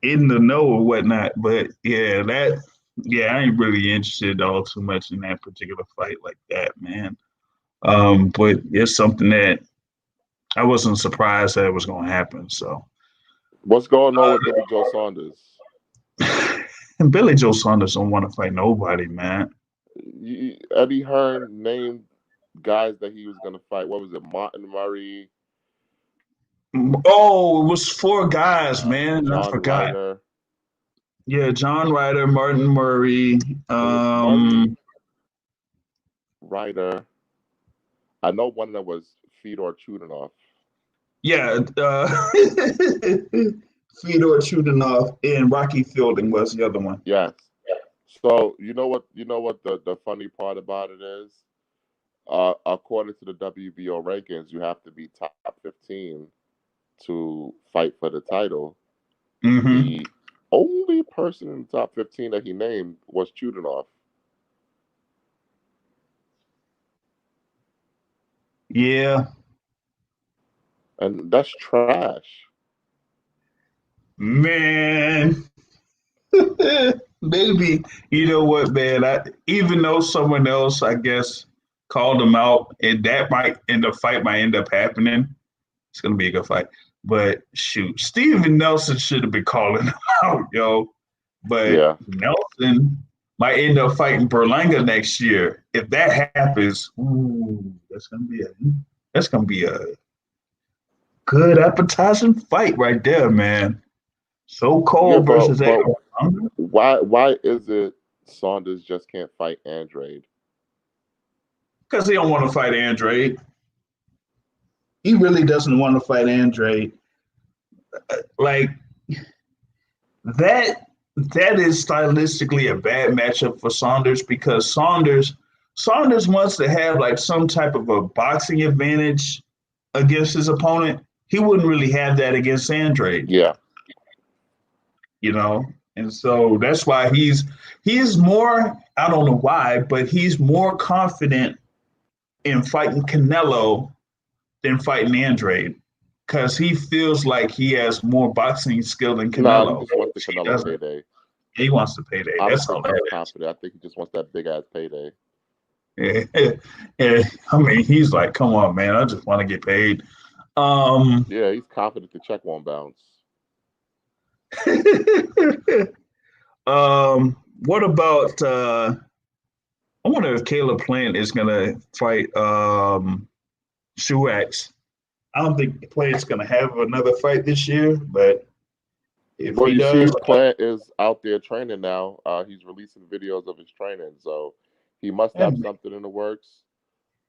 in the know or whatnot. But yeah, I ain't really interested all too much in that particular fight like that, man. But it's something that I wasn't surprised that it was going to happen. So, What's going on with Billy Joe Saunders? and Billy Joe Saunders don't want to fight nobody, man. Eddie Hearn named guys that he was gonna fight. What was it? Martin Murray, Oh, it was four guys, man. I John forgot. Ryder. Yeah, John Ryder, Martin Murray. It was Murray, Ryder. I know one of them was Fedor Chudinov. Yeah, Fyodor Chudinov and Rocky Fielding was the other one. Yes. So you know what? You know what the funny part about it is? According to the WBO rankings, you have to be top 15 to fight for the title. Mm-hmm. The only person in the top 15 that he named was Chudinov. Yeah, and that's trash. man. Maybe you know what, man. Even though someone else, I guess, called him out, and that might end up fight might end up happening. It's gonna be a good fight. But shoot, Steven Nelson should have been calling him out, yo. But Yeah, Nelson might end up fighting Berlanga next year. If that happens, ooh, that's gonna be a good appetizing fight right there, man. So yeah, Cole versus but Errol. why is it Saunders just can't fight Andrade? Because he don't want to fight Andrade. He really doesn't want to fight Andrade. Like that that is stylistically a bad matchup for Saunders because Saunders wants to have like some type of a boxing advantage against his opponent. He wouldn't really have that against Andrade, Yeah, you know? And so that's why he's more, I don't know why, but he's more confident in fighting Canelo than fighting Andrade because he feels like he has more boxing skill than nah, he Canelo, just wants the which he Canelo doesn't. payday. He wants to payday. I don't That's all think he's that confident. I think he just wants that big ass payday. is. Yeah. I mean, he's like, come on, man, I just want to get paid. Um, Yeah, he's confident the check won't bounce. what about I wonder if Caleb Plant is gonna fight Truax. I don't think Plant's gonna have another fight this year, but if Well, he you see, does, Plant is out there training now. He's releasing videos of his training, so he must have something in the works.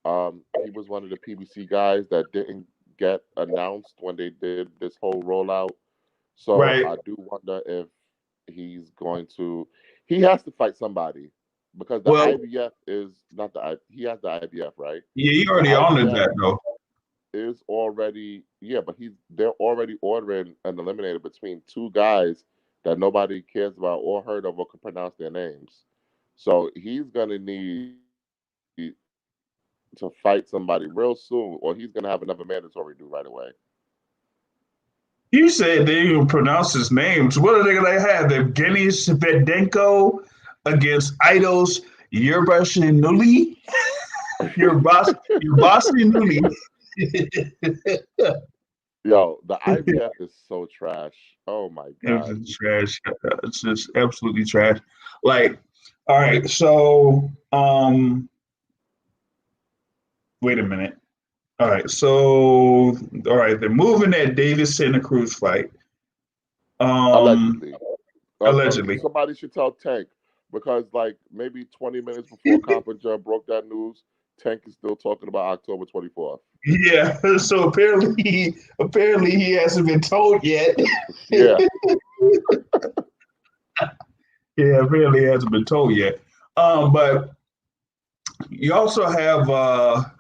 He was one of the PBC guys that didn't get announced when they did this whole rollout. So right. I do wonder if he's going to. He has to fight somebody because the Well, IBF is not the. He has the IBF, right? yeah, he The already honored IBF that though. is already, yeah, but they're already ordering an eliminator between two guys that nobody cares about or heard of or can pronounce their names. So he's gonna need to fight somebody real soon, or he's gonna have another mandatory due right away. You said they didn't even pronounce his names. What are they gonna have? Evgeny Svetdenko against Idols Yerbashinuli? Yerbashinuli. Yo, the IBF is so trash. Oh my It's god. just trash. It's just absolutely trash. Like, all right, so wait a minute. All right, so all right, they're moving that Davis Santa Cruz fight. Um, Allegedly. allegedly. Somebody should tell Tank because, like, maybe 20 minutes before Coppinger broke that news, Tank is still talking about October 24th. Yeah. So apparently he hasn't been told yet. Yeah. Yeah, apparently he hasn't been told yet. But you also have a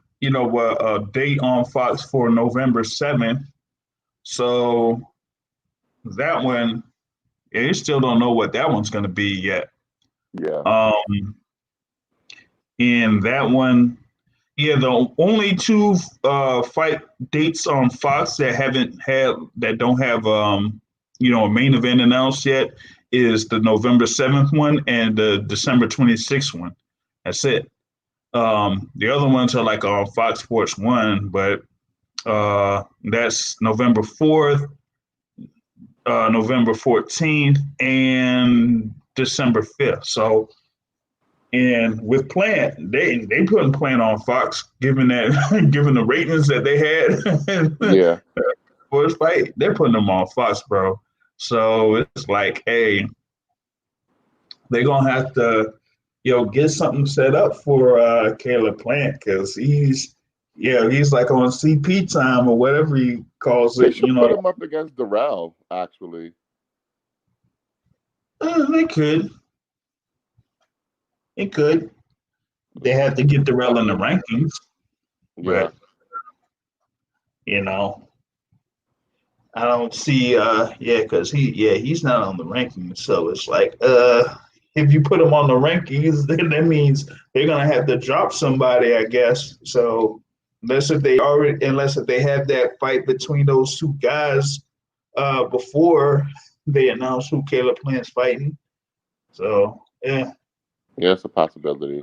date on Fox for November 7th. So that one, yeah, you still don't know what that one's going to be yet. Yeah. And that one, yeah, the only two fight dates on Fox that don't have a main event announced yet is the November 7th one and the December 26th one. That's it. The other ones are like on Fox Sports One, but that's November 4th, November 14th, and December 5th. So, and with Plant, they putting Plant on Fox, given that given the ratings that they had Yeah. for his fight, they're putting them on Fox, bro. So it's like, hey, they're gonna have to, get something set up for Caleb Plant because he's like on CP time or whatever he calls They it. should put him up against Darrell, actually. They could. It could. They have to get Darrell in the rankings, Yeah. but you know, I don't see. Because he's not on the rankings, so it's like, if you put him on the rankings, then that means they're gonna have to drop somebody, I guess. So unless if they have that fight between those two guys before they announce who Caleb Plant's fighting. So yeah, Yeah, it's a possibility.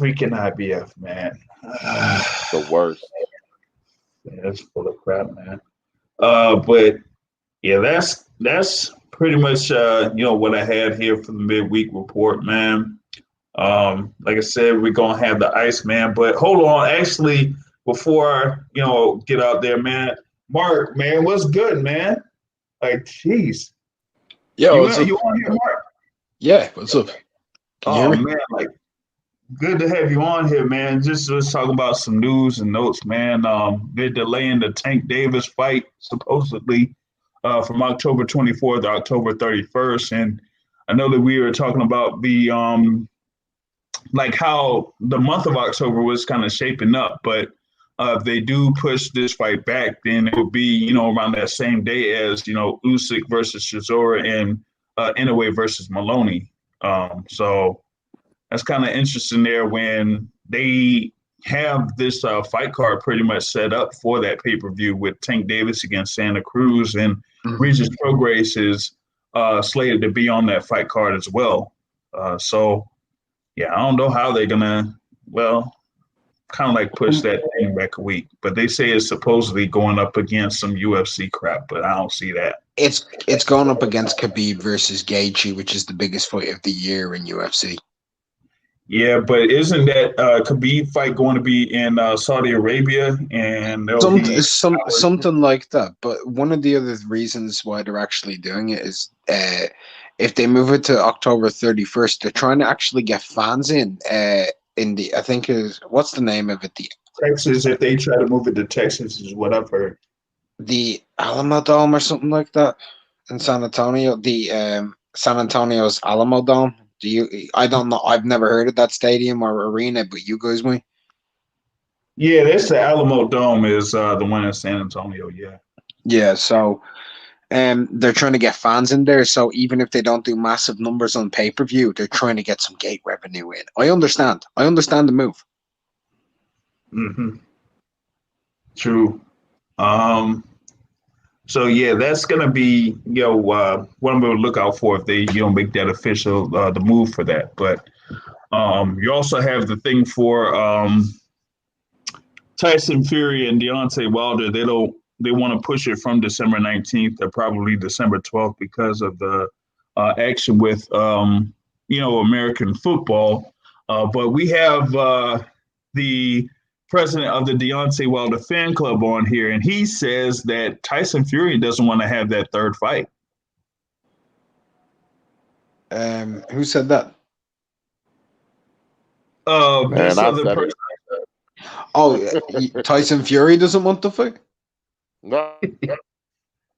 freaking IBF, man. The worst. It's full of crap, man. But yeah, that's pretty much what I had here for the midweek report, man. Like I said, we're gonna have the Iceman, but hold on, actually, before I, get out there, man. Mark, man, what's good, man? Like, jeez, Yo, what's up? you on here, Mark? Yeah, what's up? Can you hear Oh me? man, like good to have you on here, man. Just let's talk about some news and notes, man. They're delaying the Tank Davis fight supposedly from October 24th to October 31st, and I know that we were talking about the like how the month of October was kind of shaping up, but if they do push this fight back, then it would be around that same day as Usyk versus Chisora and Inoue versus Maloney. So that's kind of interesting there when they have this fight card pretty much set up for that pay per view with Tank Davis against Santa Cruz, and Regis Prograis is slated to be on that fight card as well. So yeah, I don't know how they're gonna, well, kind of like push that thing back a week, but they say it's supposedly going up against some UFC crap, but I don't see that. It's going up against Khabib versus Gaethje, which is the biggest fight of the year in UFC. Yeah, but isn't that Khabib fight going to be in Saudi Arabia? And Something like that. But one of the other reasons why they're actually doing it is if they move it to October 31st, they're trying to actually get fans in the, I think what's the name of it? The Texas, if they try to move it to Texas, is what I've heard. The Alamo Dome or something like that in San Antonio. The San Antonio's Alamo Dome. I don't know. I've never heard of that stadium or arena, but you guys might. Yeah, that's the Alamo Dome is the one in San Antonio. Yeah. Yeah. So, they're trying to get fans in there. So even if they don't do massive numbers on pay-per-view, they're trying to get some gate revenue in. I understand. I understand the move. Mm-hmm. True. So yeah, that's gonna be what I'm gonna look out for if they make that official the move for that. But you also have the thing for Tyson Fury and Deontay Wilder. They want to push it from December 19th to probably December 12th because of the action with American football. But we have the president of the Deontay Wilder fan club on here, and he says that Tyson Fury doesn't want to have that third fight. Who said that? Man, I said it. Oh, Tyson Fury doesn't want the fight? No,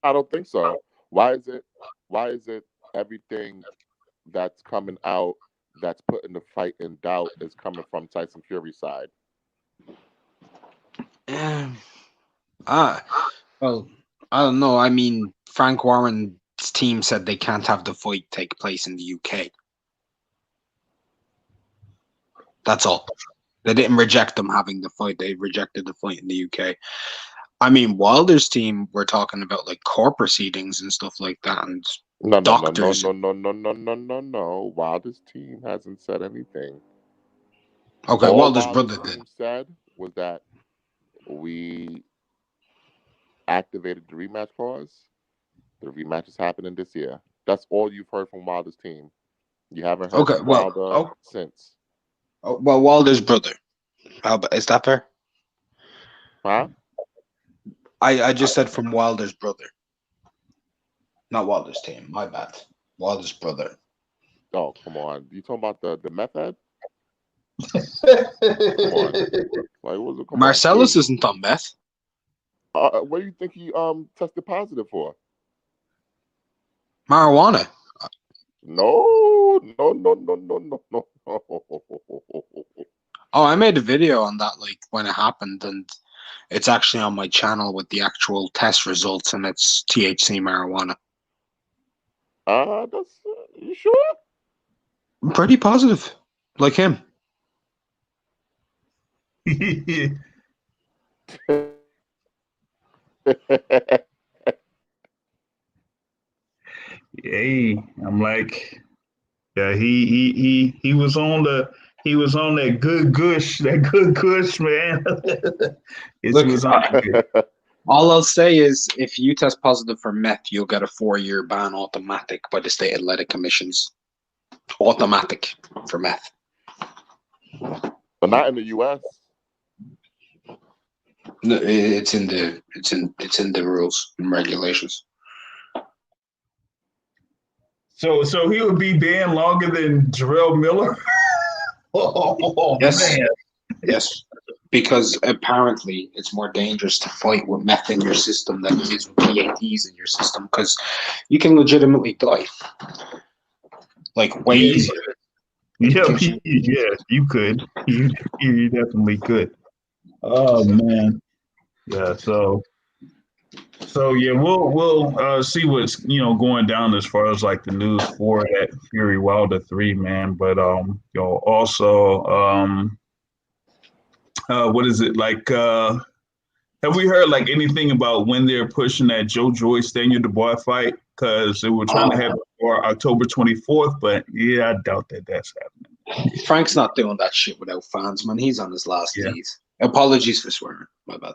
I don't think so. Why is it everything that's coming out that's putting the fight in doubt is coming from Tyson Fury's side? Well, I don't know. I mean, Frank Warren's team said they can't have the fight take place in the UK. That's all. They didn't reject them having the fight. They rejected the fight in the UK. I mean, Wilder's team, we're talking about like court proceedings and stuff like that, and doctors. No. Wilder's team hasn't said anything. Okay, All Wilder's Wilder's brother team did. said was that we activated the rematch clause. The rematch is happening this year. That's all you've heard from Wilder's team. You haven't heard from Wilder since. Oh, well, Wilder's brother. Is that fair? Huh? I just said from Wilder's brother. Not Wilder's team. My bad. Wilder's brother. Oh, come on. You talking about the meth head? Come on. Like, Marcellus isn't on meth. What do you think he tested positive for? Marijuana. No. Oh, I made a video on that like when it happened, and it's actually on my channel with the actual test results, and it's THC marijuana. You sure? I'm pretty positive, like him. Hey, I'm like, yeah, he was on that good gush, man. He Look, was on that good. all I'll say is if you test positive for meth, you'll get a 4-year ban automatic by the state athletic commissions. Automatic for meth. But not in the U.S. No, it's in the rules and regulations. So he would be banned longer than Jarrell Miller. Oh Yes. man. Yes, because apparently it's more dangerous to fight with meth in your system than it is with PATs in your system because you can legitimately die. Like way Yeah, easier. yeah, you could. You definitely could. Oh man. Yeah, so yeah, we'll see what's going down as far as like the news for that Fury Wilder 3, man. But also what is it like? Have we heard like anything about when they're pushing that Joe Joyce Daniel Dubois fight? Because they were trying to have it for October 24th, but yeah, I doubt that that's happening. Frank's not doing that shit without fans, man. He's on his last Yeah. days. Apologies for swearing. My bad.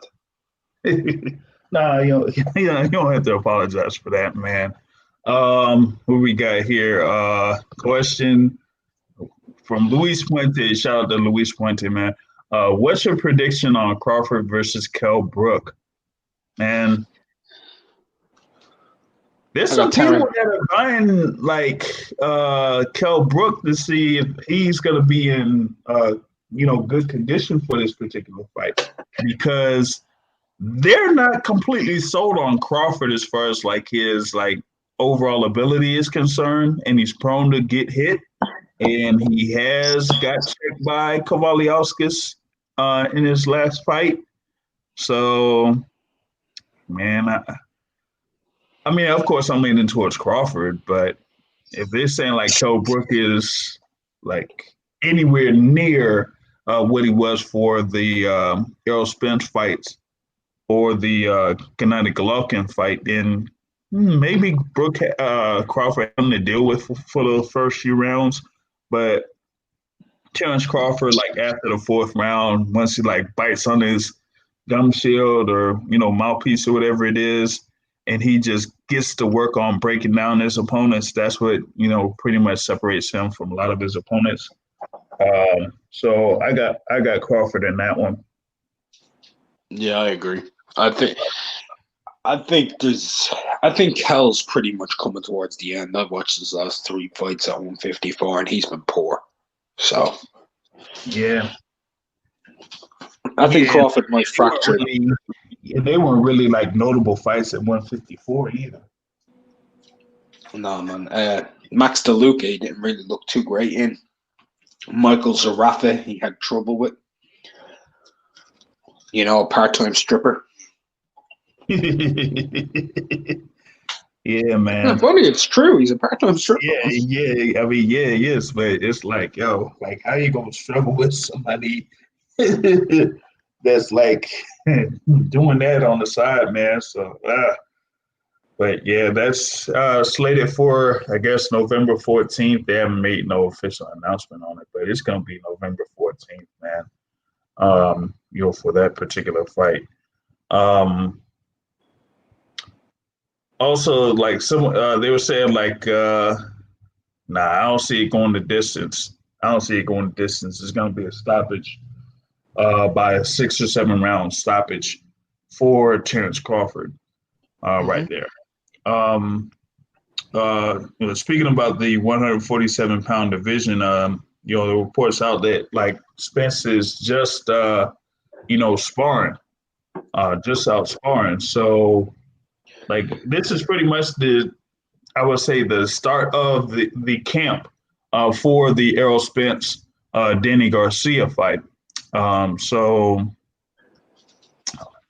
Nah, you don't have to apologize for that, man. What we got here? Question from Luis Puente. Shout out to Luis Puente, man. What's your prediction on Crawford versus Kell Brook? Man, there's some people that are buying like Kell Brook to see if he's gonna be in good condition for this particular fight because they're not completely sold on Crawford as far as like his like overall ability is concerned, and he's prone to get hit, and he has got checked by Kowalski's in his last fight. So, man, I mean, of course, I'm leaning towards Crawford, but if they're saying like Kell Brook is like anywhere near what he was for the Errol Spence fights or the Gennady Golovkin fight, then maybe Crawford having to deal with for the first few rounds. But Terrence Crawford, like after the fourth round, once he like bites on his gum shield or mouthpiece or whatever it is, and he just gets to work on breaking down his opponents. That's what pretty much separates him from a lot of his opponents. So I got Crawford in that one. Yeah, I agree. I think Kell's pretty much coming towards the end. I've watched his last 3 fights at 154, and he's been poor. So yeah, I think Crawford might fracture. They weren't really like notable fights at 154 either. No, man. Max DeLuca didn't really look too great in. Michael Zarafa, he had trouble with. A part-time stripper. Yeah, man. It's funny, it's true. He's a part-time stripper. Yeah. I mean, yeah, yes, but it's like, like how you gonna struggle with somebody that's like doing that on the side, man? So, but yeah, that's slated for, I guess, November 14th. They haven't made no official announcement on it, but it's gonna be November 14th, man. For that particular fight. Also, like they were saying, like, I don't see it going the distance. It's going to be a stoppage by a 6 or 7 round stoppage for Terrence Crawford, right there. Speaking about the 147-pound division, the reports out that like Spence is just sparring, just out sparring. So like this is pretty much I would say the start of the camp for the Errol Spence Danny Garcia fight. So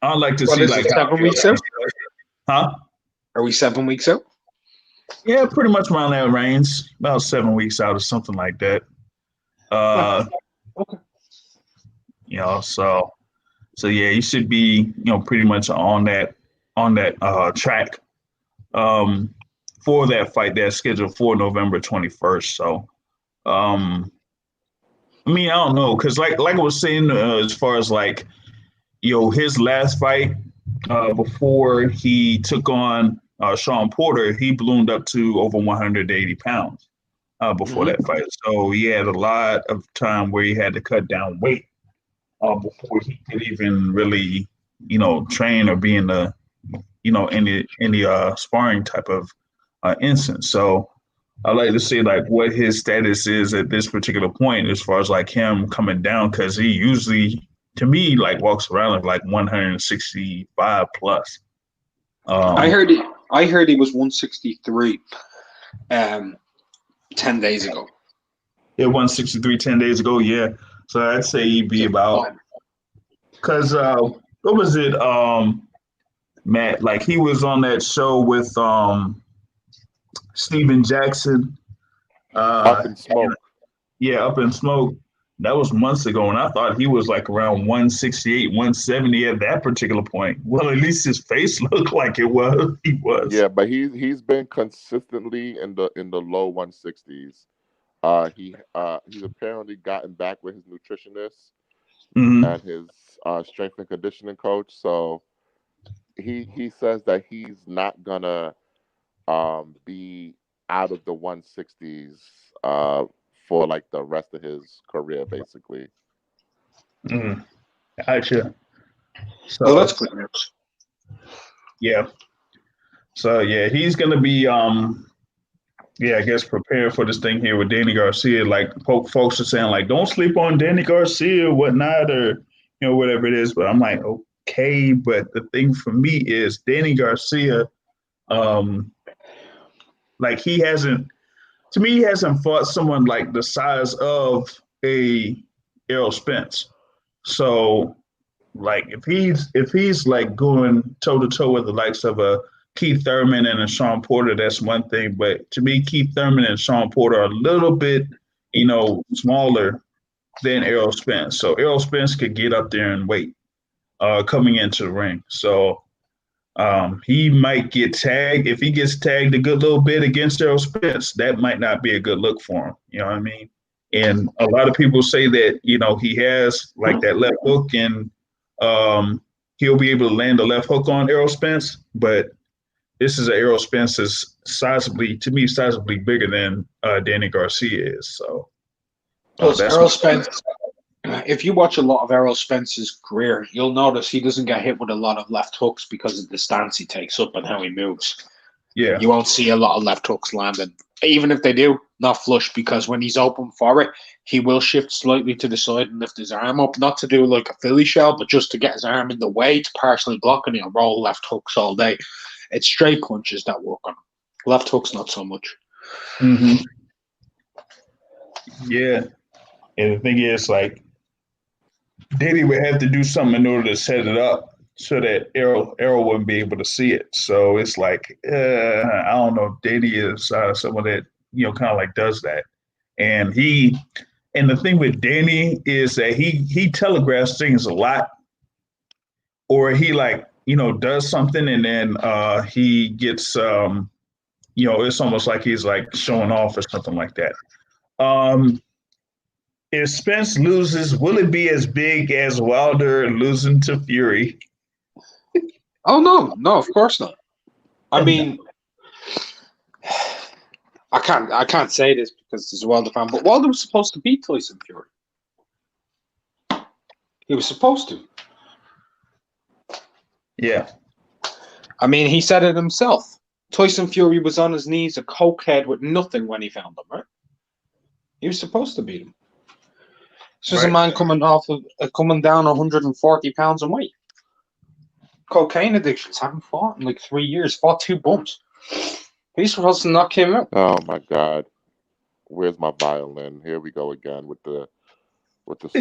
I'd like to see like 7 weeks out. Huh? Are we 7 weeks out? Yeah, pretty much around that range, about 7 weeks out or something like that. Okay. So yeah, he should be, pretty much on that track for that fight that's scheduled for November 21st. So I mean, I don't know, because like I was saying, as far as like his last fight before he took on Sean Porter, he ballooned up to over 180 pounds before Mhm. that fight. So he had a lot of time where he had to cut down weight before he could even really, train or be in the, any sparring type of instance. So I like to see like what his status is at this particular point as far as like him coming down, because he usually, to me, like walks around at like 165 plus. I Um, heard he. I heard he was 163. 10 days ago. it 163 10 days ago, yeah. So I'd say he'd be about, because what was it, Matt? Like he was on that show with Steven Jackson. Up in And, smoke. yeah, Up in Smoke. That was months ago, and I thought he was like around 168, 170 at that particular point. Well, at least his face looked like it was. He was. Yeah, but he's been consistently in the low 160s. He's apparently gotten back with his nutritionist Mm-hmm. and his strength and conditioning coach. So he says that he's not gonna be out of the 160s for like the rest of his career, basically. Mm-hmm. Gotcha. So Well, that's good news. yeah. So yeah, he's gonna be I guess prepared for this thing here with Danny Garcia. Like folks are saying, like, don't sleep on Danny Garcia or whatnot, or whatever it is. But I'm like, okay. But the thing for me is Danny Garcia, like he hasn't fought someone like the size of a Errol Spence. So like if he's like going toe to toe with the likes of a Keith Thurman and a Sean Porter, that's one thing. But to me, Keith Thurman and Sean Porter are a little bit, smaller than Errol Spence. So Errol Spence could get up there and wait coming into the ring. So he might get tagged. If he gets tagged a good little bit against Errol Spence, that might not be a good look for him. You know what I mean? And a lot of people say that, he has like that left hook, and he'll be able to land the left hook on Errol Spence. But this is an Errol Spence is sizably bigger than Danny Garcia is. So Plus, that's Errol Spence. If you watch a lot of Errol Spence's career, you'll notice he doesn't get hit with a lot of left hooks because of the stance he takes up and how he moves. yeah. You won't see a lot of left hooks landing. Even if they do, not flush, because when he's open for it, he will shift slightly to the side and lift his arm up, not to do like a Philly shell, but just to get his arm in the way to partially block, and he'll roll left hooks all day. It's straight punches that work on him. Left hooks, not so much. Mm-hmm. Yeah. And the thing is, like, Danny would have to do something in order to set it up so that Errol wouldn't be able to see it. So it's like, I don't know if Danny is someone that, kind of like does that. And the thing with Danny is that he telegraphs things a lot, or he like, does something and then he gets, it's almost like he's like showing off or something like that. If Spence loses, will it be as big as Wilder losing to Fury? Oh no, of course not. I mean, I can't say this because there's a Wilder fan, but Wilder was supposed to beat Tyson Fury. He was supposed to. Yeah. I mean, he said it himself. Tyson Fury was on his knees, a cokehead with nothing when he found him, right? He was supposed to beat him. This was a man coming down 140 pounds in weight. Cocaine addictions, haven't fought in like 3 years, fought 2 bumps. He's supposed to knock him out. Oh my God. Where's my violin? Here we go again with the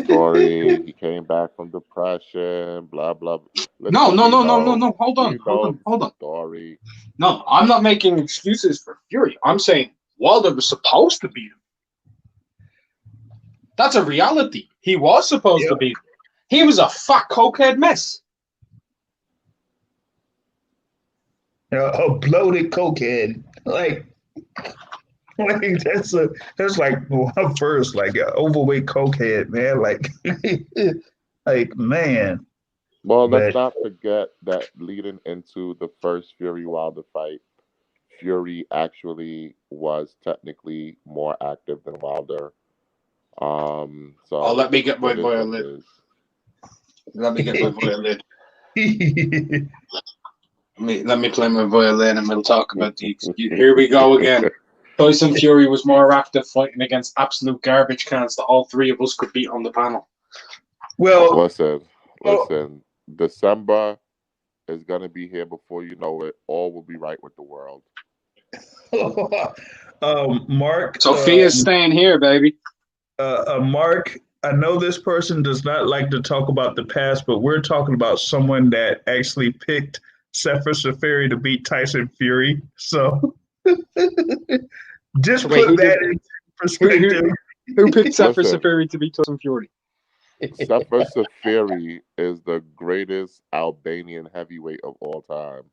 story. He came back from depression, blah blah. No. Hold on. Story. No, I'm not making excuses for Fury. I'm saying Wilder was supposed to beat him. That's a reality. He was supposed to beat him. He was a fat cokehead mess. A bloated cokehead. Like that's like one first, like an overweight cokehead, man. Like like man. Well, let's But not forget that leading into the first Fury Wilder fight, Fury actually was technically more active than Wilder. So Let me get my it is what it violin. is. Let me get my violin. Let me play my violin and we'll talk about these. Here we go again. Tyson Fury was more active fighting against absolute garbage cans that all three of us could beat on the panel. well, Listen. December is gonna be here before you know it. All will be right with the world. Mark. Sophia's staying here, baby. Mark, I know this person does not like to talk about the past, but we're talking about someone that actually picked Sefer Safari to beat Tyson Fury. So just Wait, put that in perspective. Who picked Sefer Listen. Safari to beat Tyson Fury? Sefer Safari is the greatest Albanian heavyweight of all time.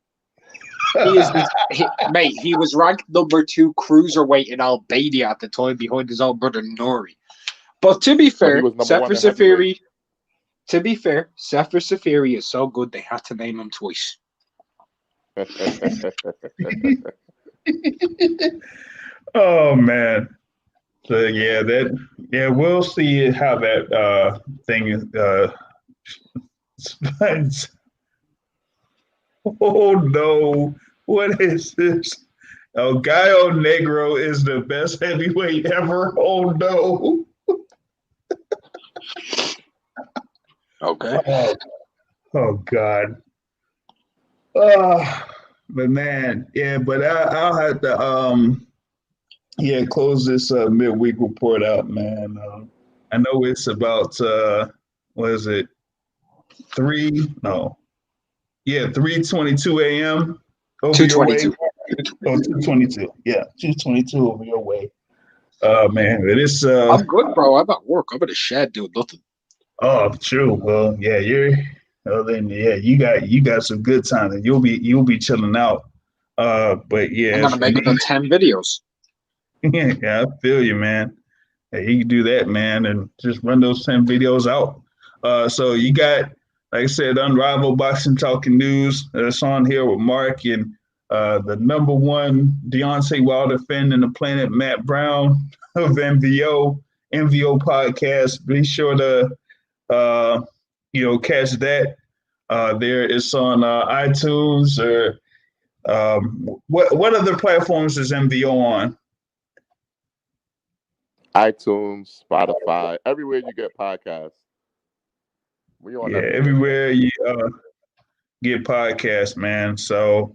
He was ranked number 2 cruiserweight in Albania at the time behind his own brother Nuri. But to be fair, Sefer Safari is so good they had to name him twice. Oh man. So we'll see how that thing spins. Oh no, what is this? El Gallo Negro is the best heavyweight ever. Oh no. Okay. Oh God. But man, but I'll have to close this midweek report out, man. I know it's about what is it? 3:22 a.m. over your way. 2:22. Yeah, 2:22 over your way. Man, it is. I'm good, bro. I'm at work. I'm in a shed doing nothing. Oh, true. Well, yeah, you got some good time, and you'll be chilling out. But yeah, I'm gonna make about 10 videos. yeah, I feel you, man. Hey, you can do that, man, and just run those 10 videos out. So you got, like I said, Unrivaled Boxing Talking News that's on here with Mark and the number one Deontay Wilder fan in the planet, Matt Brown of MVO podcast. Be sure to catch that. There it's on iTunes or what other platforms is MVO on? iTunes, Spotify, everywhere you get podcasts. Everywhere you get podcasts, man. So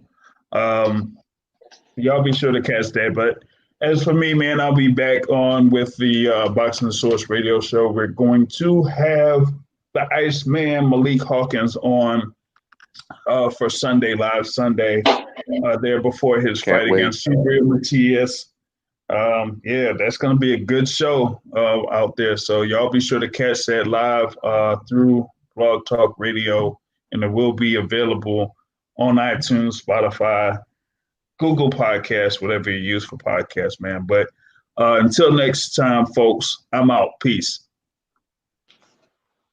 y'all be sure to catch that. But as for me, man, I'll be back on with the Boxing the Source radio show. We're going to have the Iceman Malik Hawkins on for Sunday, live Sunday, there before his fight against Gabriel Matias. That's going to be a good show out there. So y'all be sure to catch that live through Blog Talk Radio, and it will be available on iTunes, Spotify, Google Podcasts, whatever you use for podcasts, man. But until next time, folks, I'm out. Peace.